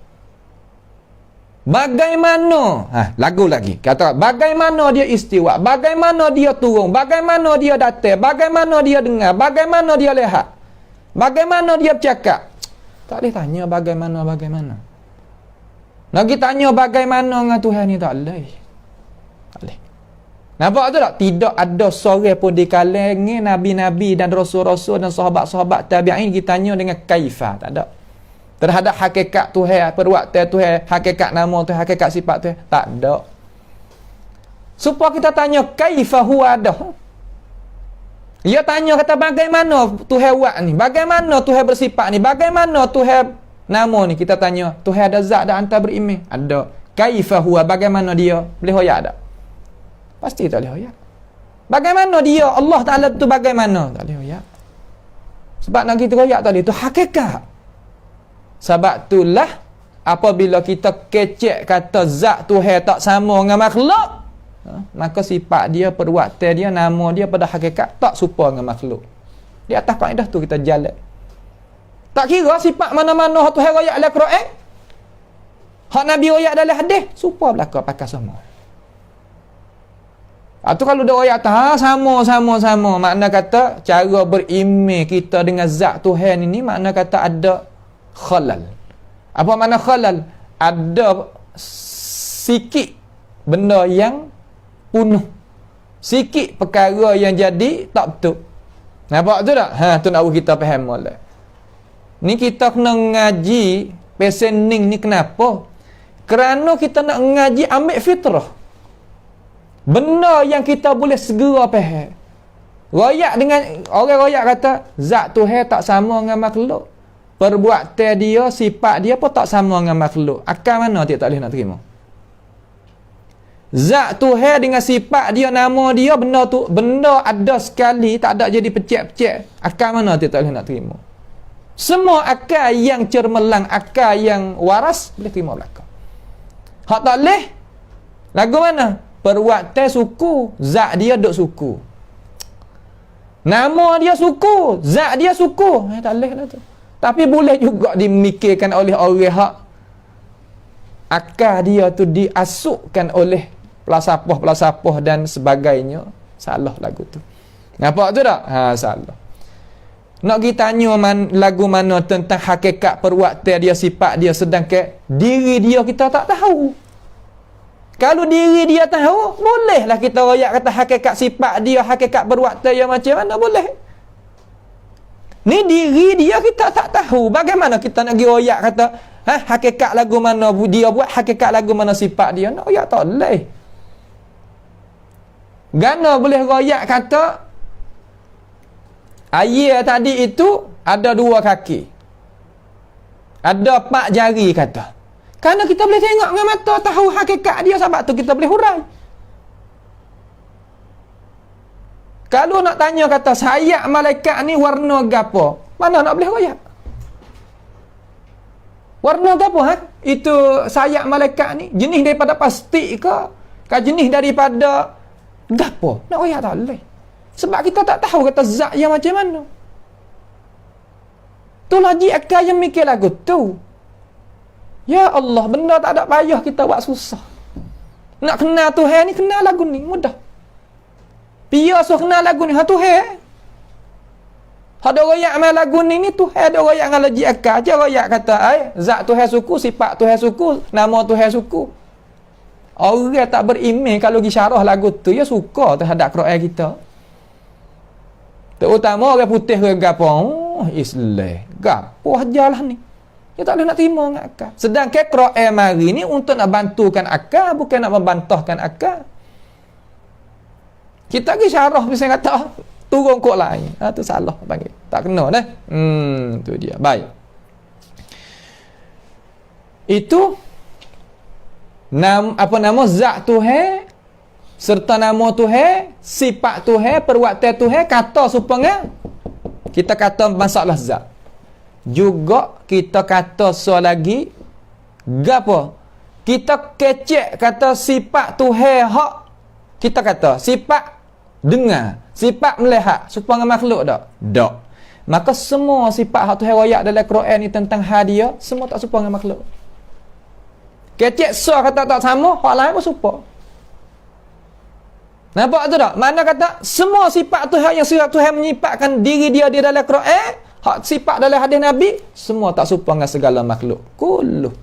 Bagaimana? Lagu lagi. Kata bagaimana dia istiwa, bagaimana dia turun, bagaimana dia datang, bagaimana dia dengar, bagaimana dia lihat, bagaimana dia bercakap. Tak boleh tanya bagaimana. Nak kita tanya bagaimana dengan Tuhan ni, tak boleh. Tak boleh. Nampak tu tak? Tidak ada seorang pun di kalangan nabi-nabi dan rasul-rasul dan sahabat-sahabat tabi'in kita tanya dengan kaifa. Tak ada. Terhadap hakikat Tuhan, perbuatan Tuhan, hakikat nama Tuhan, hakikat sifat Tuhan, tak ada. Supaya kita tanya kaifa huwa ada. Dia tanya kata bagaimana Tuhan buat ni, bagaimana Tuhan bersifat ni, bagaimana Tuhan nama ni. Kita tanya Tuhan ada zat dan hantar beriman? Ada. Kaifa huwa, bagaimana dia? Boleh hoyak tak? Pasti tak boleh hoyak. Bagaimana dia Allah Ta'ala tu bagaimana? Tak boleh hoyak. Sebab nak kita hoyak tadi tu hakikat. Sebab itulah apabila kita kecek kata zat Tuhan tak sama dengan makhluk, maka sifat dia, perbuatan dia, nama dia pada hakikat tak serupa dengan makhluk. Di atas kaedah tu kita jalan. Tak kira sifat mana-mana Tuhan royak dalam Quran, hak Nabi royak dalam hadis, serupa belaka pakai semua. Atau kalau dia royak sama, makna kata cara beriman kita dengan zat Tuhan ini makna kata ada khalal. Apa makna khalal? Ada sikit benda yang penuh, sikit perkara yang jadi tak betul. Nampak tu tak? Tu nak kita faham molek. Ni kita kena ngaji pesening ni kenapa? Kerana kita nak ngaji ambil fitrah. Benda yang kita boleh segera faham. Royak dengan orang royak kata zat Tuhan tak sama dengan makhluk. Perbuatan dia, sifat dia pun tak sama dengan makhluk. Akal mana dia tak boleh nak terima? Zat Tuhan dengan sifat dia, nama dia, benda tu, benda ada sekali, tak ada jadi pecek-pecek. Akal mana dia tak boleh nak terima? Semua akal yang cermelang, akal yang waras, boleh terima belakang. Hak tak boleh, lagu mana? Perbuatan suku, zat dia duk suku. Nama dia suku, zat dia suku. Tak boleh lah tu. Tapi boleh juga dimikirkan oleh orang hak akal dia tu diasukkan oleh pelasapah dan sebagainya. Salah lagu tu. Nampak tu tak? Salah. Nak kita tanya lagu mana tentang hakikat perbuatan dia, sifat dia, sedangkan diri dia kita tak tahu. Kalau diri dia tahu, bolehlah kita royak kata hakikat sifat dia, hakikat perbuatan dia macam mana, boleh. Ni diri dia kita tak tahu. Bagaimana kita nak pergi royak kata hakikat lagu mana dia buat, hakikat lagu mana sifat dia? Nak royak tak boleh. Gana boleh royak kata air tadi itu ada 2 kaki, ada 4 jari kata. Kerana kita boleh tengok dengan mata, tahu hakikat dia, sebab tu kita boleh hurai. Kalau nak tanya kata sayap malaikat ni warna gapo, mana nak boleh royak? Warna gapo itu sayap malaikat ni? Jenis daripada plastik ke? Jenis daripada gapo? Nak royak tak boleh. Sebab kita tak tahu kata zat yang macam mana. Tu logik akal yang mikir lagu tu. Ya Allah, benda tak ada payah kita buat susah. Nak kenal Tuhan ni, kenal lagu ni mudah. Pia so kenal lagu ni, Tuhan. Ada royak main lagu ni Tuhan, ada royak dengan logik akal. Aja royak kata zat Tuhan suku, sifat Tuhan suku, nama Tuhan suku. Orang tak beriman kalau pergi syarah lagu tu, ya suka terhadap Quran kita. Terutama orang putih ke gapo, Islam. Gapo ajalah ni. Dia tak boleh nak terima dengan akal. Sedangkan Quran mari ni untuk nak bantukan akal, bukan nak membantahkan akal. Kita pergi syarah misalnya kata turun kod lain. Tu salah panggil. Tak kena dah. Tu dia. Baik. Itu apa nama zat Tuhan serta nama Tuhan, sifat Tuhan, perbuatan Tuhan, kata supaya kita kata masalah zat. Juga kita kata soal lagi gapo? Kita kecek kata sifat Tuhan hak kita kata sifat dengar, sifat melihat supaya makhluk tak? Tak. Maka semua sifat hak Tuhan royak dalam Quran ni tentang hadiah semua tak supaya makhluk. Kecek so kata tak sama, hak lain pun serupa. Nampak tu tak? Mana kata semua sifat Tuhan yang surat Tuhan menyifatkan diri dia di dalam Quran, hak sifat dalam hadis Nabi, semua tak serupa dengan segala makhluk. Kullu.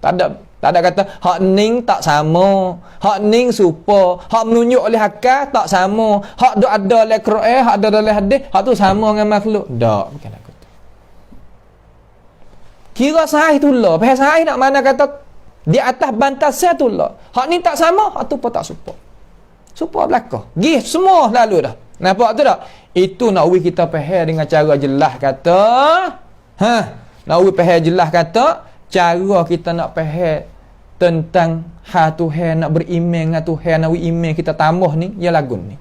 Tak ada kata hak ning tak sama, hak ning serupa, hak menunjuk oleh akal tak sama, hak dok ada dalam Quran, hak ada dalam hadis, hak tu sama dengan makhluk. Tak, bukan aku tu. Kira sahih tu lah. Pasal sahih nak mana kata di atas bantasan tu lah. Hak ni tak sama, hak tu pun tak serupa. Serupa belakang. Gih semua lalu dah. Nampak tu tak? Itu nak we kita faham dengan cara jelas kata. Nak we faham jelas kata, cara kita nak faham tentang Tuhan, nak beriman dengan Tuhan, nak we iman kita tambah ni, ya lagu ni.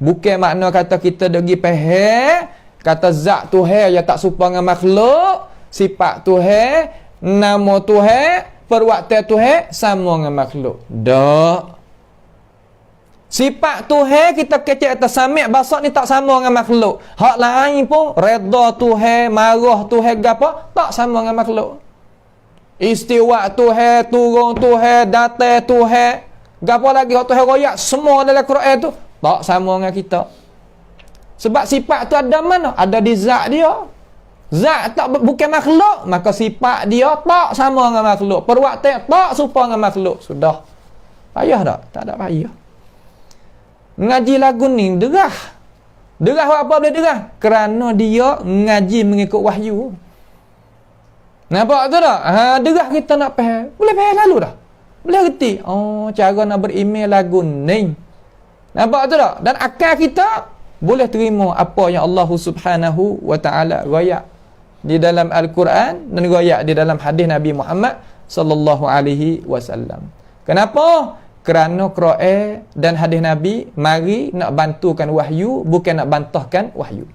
Bukan makna kata kita pergi faham kata zat Tuhan yang tak serupa dengan makhluk, sifat Tuhan, nama Tuhan, perbuatan Tuhan sama dengan makhluk. Tak. Sifat Tuhan kita kecek atas samik bahasa ni tak sama dengan makhluk. Hak lain pun redha Tuhan, marah Tuhan gapo tak sama dengan makhluk. Istiwa Tuhan, turun Tuhan, datang Tuhan, gapo lagi hak Tuhan royak semua dalam Quran tu tak sama dengan kita. Sebab sifat tu ada mana? Ada di zat dia. Zat tak bukan makhluk, maka sifat dia tak sama dengan makhluk. Perbuatan tak serupa dengan makhluk. Sudah. Payah tak? Tak ada payah. Ngaji lagu ni derah. Derah apa boleh derah? Kerana dia ngaji mengikut wahyu. Nampak tu tak? Derah kita nak faham. Boleh faham lalu dah. Boleh reti. Oh, cara nak berimej lagu ni. Nampak tu tak? Dan akal kita boleh terima apa yang Allah Subhanahu wa taala royak di dalam Al-Quran dan royak di dalam hadis Nabi Muhammad sallallahu alaihi wasallam. Kenapa? Kerana Quran dan hadis Nabi mari nak bantukan wahyu, bukan nak bantahkan wahyu.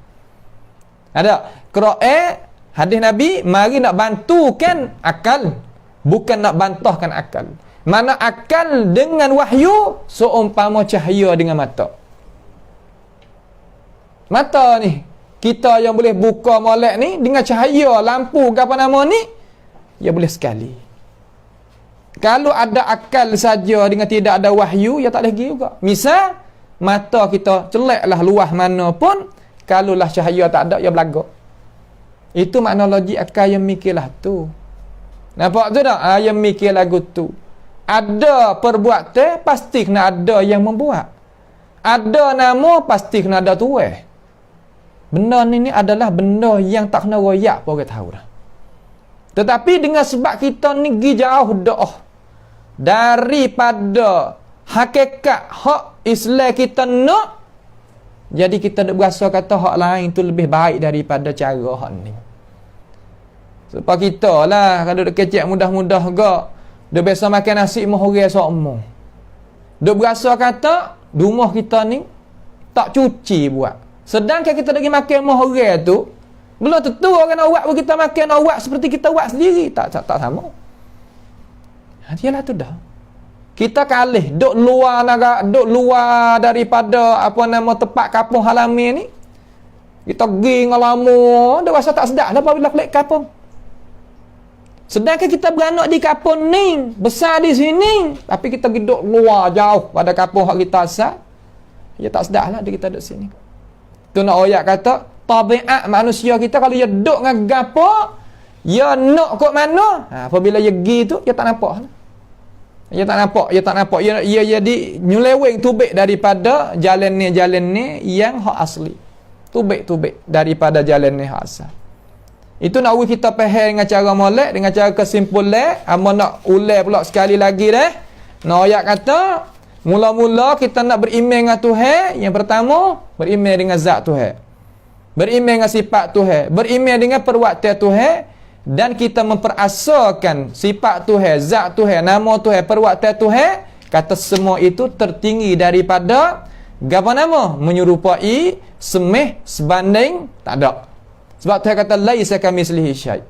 Ada Quran, hadis Nabi mari nak bantukan akal, bukan nak bantahkan akal. Mana akal dengan wahyu seumpama cahaya dengan mata. Mata ni kita yang boleh buka molek ni dengan cahaya lampu ke apa nama ni, ya boleh sekali. Kalau ada akal saja dengan tidak ada wahyu, ya tak boleh pergi juga. Misal mata kita celeklah luah mana pun, kalaulah cahaya tak ada, ya belagak. Itu makna logik akal yang mikirlah tu. Nampak tu tak? Yang mikir lagu tu. Ada perbuatan pasti kena ada yang membuat. Ada nama pasti kena ada tuai. Benda ni adalah benda yang tak kena royak pun orang tahu dah. Tetapi dengan sebab kita ni pergi jauh dah daripada hakikat hak Islam kita nak, jadi kita nak berasa kata hak lain tu lebih baik daripada cara hak ni. Sebab kita lah kalau duk kecek mudah-mudah gak, dia biasa makan nasi mahorang sokmo. Duk berasa kata rumah kita ni tak cuci buat. Sedangkan kita lagi makan mahorang tu, belum tentu orang awak pun kita makan awak seperti kita buat sendiri. Tak sama. Dialah tu dah. Kita kalih duk luar negara, duk luar daripada apa nama tempat kampung halaman ni. Kita pergi ngalamu, dah rasa tak sedap lah apabila balik kampung. Sedangkan kita beranak di kampung ni, besar di sini, tapi kita pergi duk luar jauh pada kampung hak kita asal. Ya tak sedap lah kita duk sini. Tu nak ayat kata tabiat manusia kita kalau dia duk dengan gapo, dia nak kok mana, apabila dia pergi tu dia tak nampak lah. Dia tak nampak. Ia jadi nyeleweng tubik daripada jalan ni yang hak asli. Tubik daripada jalan ni hak asal. Itu nak kita faham dengan cara molek, dengan cara kesimpulan. Amo nak ulang pula sekali lagi dah. Nak ayat kata, mula-mula kita nak beriman dengan Tuhan. Yang pertama, beriman dengan zat Tuhan. Beriman dengan sifat Tuhan. Beriman dengan perbuatan Tuhan. Dan kita memperasakan sifat Tuhan, zat Tuhan, nama Tuhan, perbuatan Tuhan. Kata semua itu tertinggi daripada apa nama? Menyerupai, semeh, sebanding, tak ada. Sebab Tuhan kata laisa kamitslihi syai'.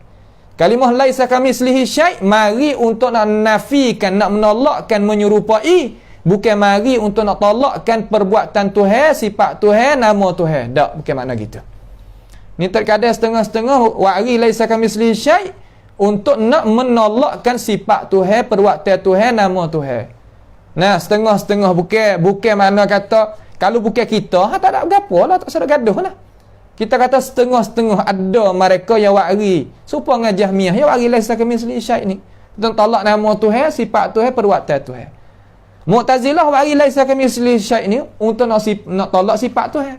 Kalimah laisa kamitslihi syai', mari untuk nak nafikan, nak menolakkan menyerupai, bukan mari untuk nak tolakkan perbuatan Tuhan, sifat Tuhan, nama Tuhan. Tak, bukan makna gitu. Ni terkadang setengah-setengah wa'ri laisa kamitslihi syai' untuk nak menolakkan sifat Tuhan, perbuatan Tuhan, nama Tuhan. Nah, setengah-setengah bukan makna kata kalau bukan kita, tak ada gapo lah, tak sedar gaduh lah. Kita kata setengah-setengah ada mereka yang wa'ri supaya dengan Jahmiyah yang wa'ri laisa kamitslihi syai' ni. Tentang tolak nama Tuhan, sifat Tuhan, perbuatan Tuhan. Mu'tazilah wa'ri laisa kamitslihi syai' ni untuk nak tolak sifat Tuhan.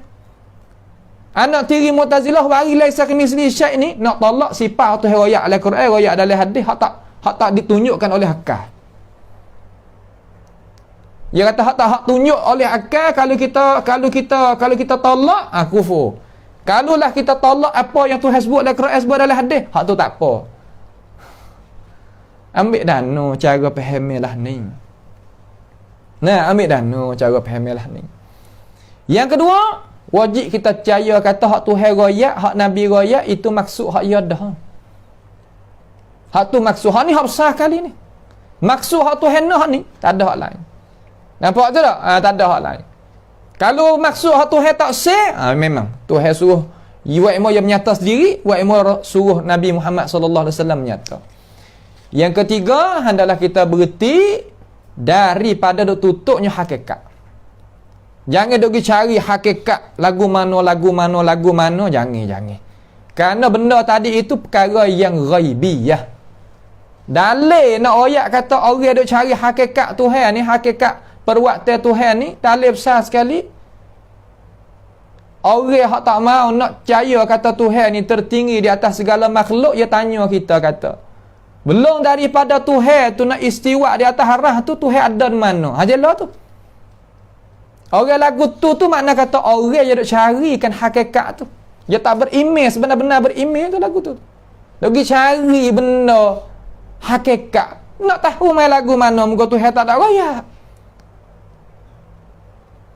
Anak tiri Mu'tazilah wa'ri laisa kamitslihi syai' ni nak tolak sifat Tuhan royak dalam Quran, royak dalam hadis, hak tak ditunjukkan oleh akal. Dia kata hak tunjuk oleh akal, kalau kita tolak, kufur. Kalaulah kita tolak apa yang Tuhan sebut dalam Quran, sebut dalam hadis, hak tu tak apa. Ambil dano cara fahamilah ni. Nah, ambil dano cara fahamilah ni. Yang kedua, wajib kita percaya kata hak Tuhan royak, hak Nabi royak, itu maksud hak ia dah. Hak tu maksud, hak ni hak besar kali ni. Maksud hak Tuhan ni, tak ada hak lain. Nampak tu tak? Tak ada hak lain. Kalau maksud hak Tuhan tak sah, memang Tuhan suruh buat ilmu yang menyata sendiri, buat ilmu suruh Nabi Muhammad sallallahu alaihi wasallam menyata. Yang ketiga, hendaklah kita berhenti daripada duk tutupnya hakikat. Jangan duk cari hakikat lagu mana, jangan. Kerana benda tadi itu perkara yang ghaibiyah. Dalil nak ayat kata orang duk cari hakikat Tuhan ni, hakikat perbuatan Tuhan ni, dalil besar sekali. Orang yang tak mau nak percaya kata Tuhan ni tertinggi di atas segala makhluk, dia tanya kita kata, belum daripada Tuhan tu nak istiwa di atas arah tu, Tuhan ada di mana? Jelah tu. Orang lagu tu makna kata orang yang duk carikan hakikat tu. Dia tak berimej, sebenar-benar berimej tu lagu tu. Lagi cari benda hakikat. Nak tahu main lagu mana, muka Tuhan tak ada royak.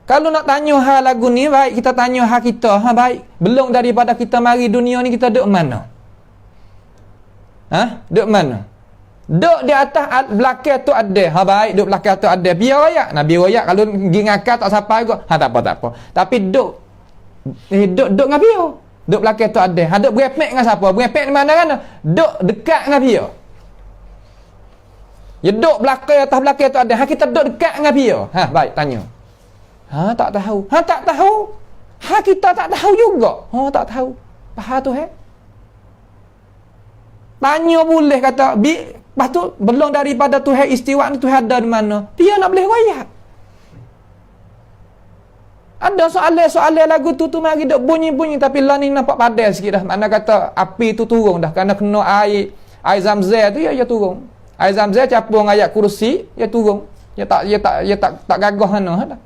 Kalau nak tanya hal lagu ni, baik kita tanya hal kita. Baik. Belum daripada kita mari dunia ni, kita duduk mana? Duduk mana? Duduk di atas belakang tu ada. Baik, duduk belakang tu ada. Biar royak. Nabi royak. Kalau pergi ngakal tak sampai juga. Tak apa. Tapi duduk dengan biar. Duduk belakang tu ada. Duduk berepek dengan siapa? Berepek di mana kan? Duduk dekat dengan biar. Ya duduk belakang, atas belakang tu ada. Kita duduk dekat dengan biar. Baik, tanya. Tak tahu. Tak tahu. Kita tak tahu juga. Tak tahu. Faham tu tanya boleh kata, lepas tu belum daripada Tuhan istiwa ni, Tuhan ada di mana? Dia nak boleh royak. Ada soalan lagu tu mari duk bunyi-bunyi, tapi lah ni nampak padan sikit dah. Mana kata api tu turun dah, kerana kena air Zamzam tu ya turun. Air Zamzam capur dengan ayat kursi, ya turun. Ya tak gagah mana dah.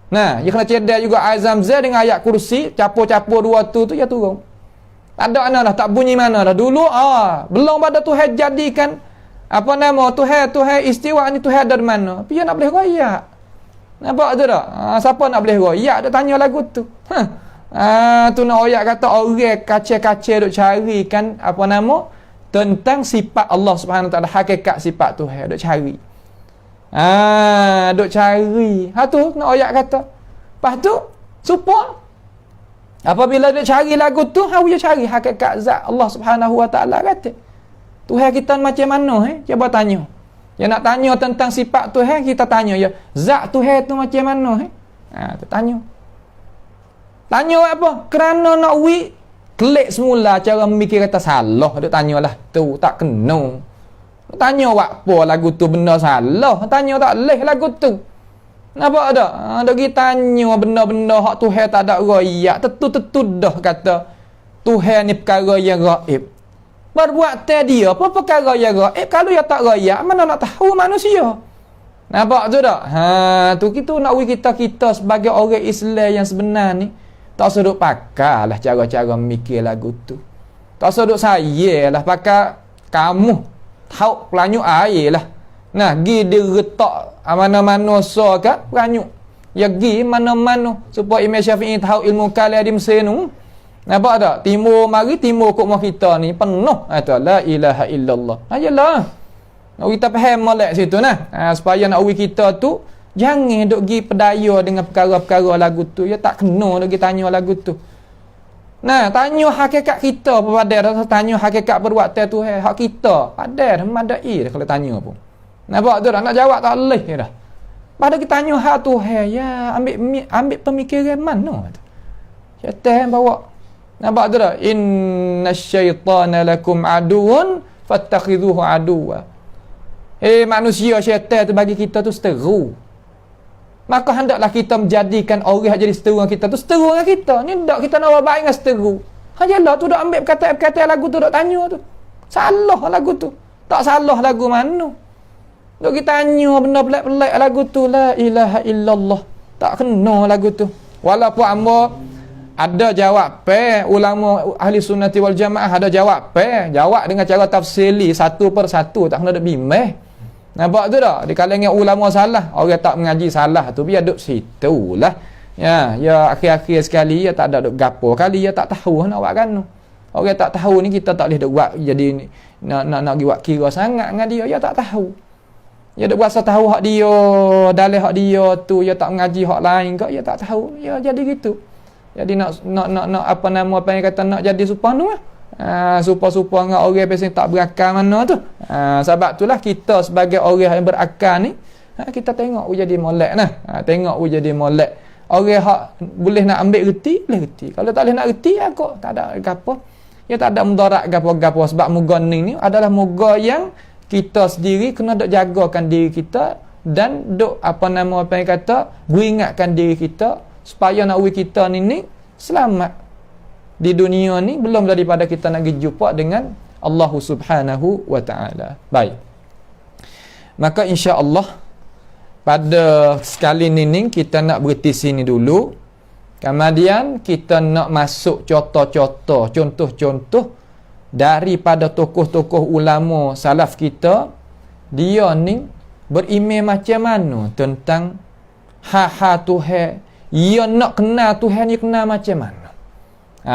Nah, dia kena cedek juga air Zamzam dengan ayat kursi, capur-capur dua tu ya turun. Tak ada mana dah, tak bunyi mana dah. Dulu belum pada Tuhan jadikan apa nama Tuhan istiwa ni, Tuhan ada di mana? Dia nak boleh royak. Nampak tu tak? Siapa nak boleh royak? Dia tanya lagu tu. Tu nak royak kata orang kacau-kacau duk cari kan apa nama tentang sifat Allah Subhanahu Wa Taala, hakikat sifat Tuhan duk cari. Duk cari. Tu nak royak kata. Lepas tu supaya apabila dia cari lagu tu, dia cari hakikat zat Allah Subhanahu Wa Taala kata. Tuhan kita macam mana? Cuba tanya. Dia nak tanya tentang sifat Tuhan, kita tanya ya. Zat Tuhan tu macam mana? Tu tanya. Tanya apa? Kerana nak klik semula cara memikir kata salah. Dia tanyalah tu tak kena. Tanya apa lagu tu benda salah. Tanya tak leh lagu tu. Nampak tak? Dia pergi tanya benda-benda hak Tuhan tak ada royak. Tentu dah kata Tuhan ni perkara yang gaib. Perbuatan dia apa perkara yang gaib? Kalau dia tak gaib, mana nak tahu manusia? Nampak tu tak? Tu kita nak kita sebagai orang Islam yang sebenar ni tak seduk pakai lah cara-cara mikir lagu tu. Tak seduk saya lah pakai kamu tahu pelanyuk air lah. Nah, gi dia retak mana-mana so kat pelanyuk. Ya gi mana-mana supaya Imam Syafi'i tahu ilmu kalam di Mesir tu. Nampak tak? Timur mari timur kok mau kita ni penuh atau la ilaha illallah. Ayolah. Nak kita faham molek situ nah. Supaya nak kita tu jangan duk gi pedaya dengan perkara-perkara lagu tu. Ya tak kena duk gi tanya lagu tu. Nah, tanya hakikat kita pada tanya hakikat perbuatan tu hak kita. Padahal madai dah kalau tanya pun. Nampak tu dah nak jawab tak leh dah. Pada kita tanya hak tu ya ambil pemikiran mana tu. Syaitan bawa. Nampak tu dah innasyaitana lakum aduun fattakhidhuhu aduwa. Manusia syaitan tu bagi kita tu seteru. Maka hendaklah kita menjadikan orang yang jadi seteru dengan kita tu seteru dengan kita. Ni tak kita nak buat baik dengan seteru. Hajalah tu dak ambil perkataan lagu tu dak tanya tu. Salah lagu tu. Tak salah lagu mana. Dok kita tanya benda pelik-pelik lagu tu la ilaha illallah. Tak kena lagu tu. Walaupun hamba ada jawab ulama ahli sunnati wal jamaah ada jawab jawab dengan cara tafsili satu per satu tak kena dak bimbang. Nampak tu tak? Di kalangan ulama salah, orang tak mengaji salah tu biar duk situ lah. Ya akhir-akhir sekali ya tak ada duk gapo kali ya tak tahu nak buat kan. Orang tak tahu ni kita tak boleh duk buat jadi nak buat kira sangat dengan dia ya tak tahu. Ya duk rasa tahu hak dia, dalil hak dia tu ya tak mengaji hak lain kau ya tak tahu. Ya jadi gitu. Jadi nak apa yang kata nak jadi supanu lah. Supa-supa dengan orang biasa tak berakal mana tu. Sebab itulah kita sebagai orang yang berakal ni kita tengok jadi molek nah. Tengok jadi molek. Orang hak boleh nak ambil reti, boleh reti. Kalau tak boleh nak reti aku tak ada gapo. Ya tak ada mudarat gapo-gapo sebab moga ni adalah moga yang kita sendiri kena dok jagakan diri kita dan dok apa yang kata beringatkan diri kita supaya nak kita ni selamat. Di dunia ni belum daripada kita nak jumpa dengan Allah Subhanahu wa taala. Baik. Maka insya-Allah pada sekali ni kita nak berhenti sini dulu. Kemudian kita nak masuk contoh-contoh daripada tokoh-tokoh ulama salaf kita. Dia ni berimej macam mana tentang ha Tuhan. Ia nak kenal Tuhan ni kenal macam mana?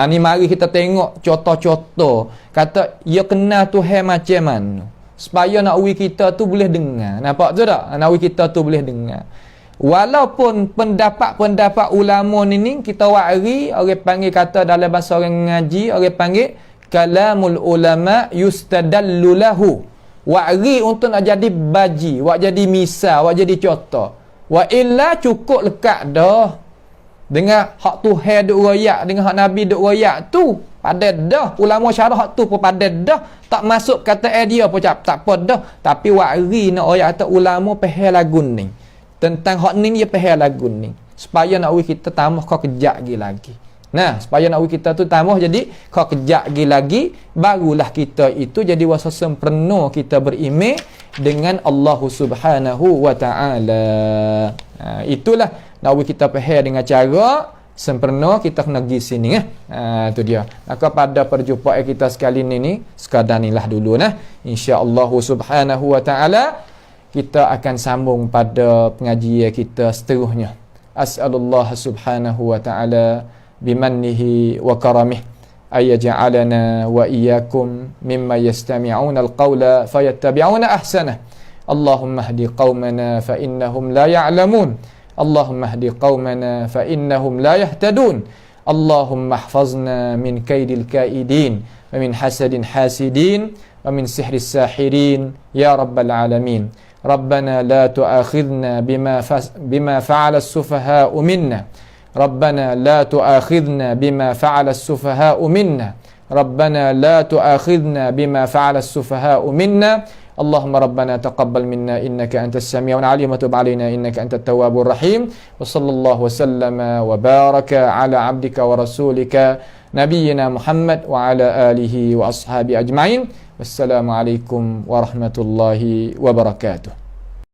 Ni mari kita tengok contoh-contoh. Kata, ia kenal Tuhan macam mana. Supaya nak kita tu boleh dengar. Nampak tu tak? Nak kita tu boleh dengar. Walaupun pendapat-pendapat ulama ni kita wari, orang panggil kata dalam bahasa orang ngaji, orang panggil kalamul ulama yustadallu lahu. Wari untuk nak jadi baji, wak jadi misal, wak jadi contoh. Wa illa cukup lekat dah. Dengan hak Tuhan duk royak, dengan hak Nabi duk royak tu padat dah. Ulama syarah hak tu pun padat dah. Tak masuk kata dia pun tak apa dah. Tapi wari nak royak kata ulama pahal lagu ni. Tentang hak ni dia pahal lagu ni. Supaya nak kita tambah kau kejak lagi. Nah, supaya nak kita tu tambah jadi kau kejak lagi, barulah kita itu jadi wasa sempurna kita berimej dengan Allah Subhanahu wa taala. Itulah nak kita faham dengan cara sempurna kita kena pergi sini tu dia. Maka pada perjumpaan kita sekali ni sekadar inilah dulu nah. Insya-Allah Subhanahu wa taala kita akan sambung pada pengajian kita seterusnya. As'alullah Subhanahu wa taala bimannihi wa karamih ayaj'alana wa iyyakum mimma yastami'una alqawla fayattabi'una ahsanah. Allahumma hdi qaumana fa innahum la ya'lamun. اللهم اهد قومنا فإنهم لا يهتدون. اللهم احفظنا من كيد الكائدين ومن حسد حاسدين ومن سحر الساحرين يا رب العالمين. ربنا لا تؤاخذنا بما فعل السفهاء منا. ربنا لا تؤاخذنا بما فعل السفهاء منا. ربنا لا تؤاخذنا بما فعل السفهاء منا. اللهم ربنا تقبل منا إنك أنت السميع العليم وتب علينا إنك أنت التواب الرحيم. وصلى الله وسلم وبارك على عبدك ورسولك nabiyyina Muhammad wa ala alihi wa ashabi ajma'in. Wassalamualaikum warahmatullahi wabarakatuh.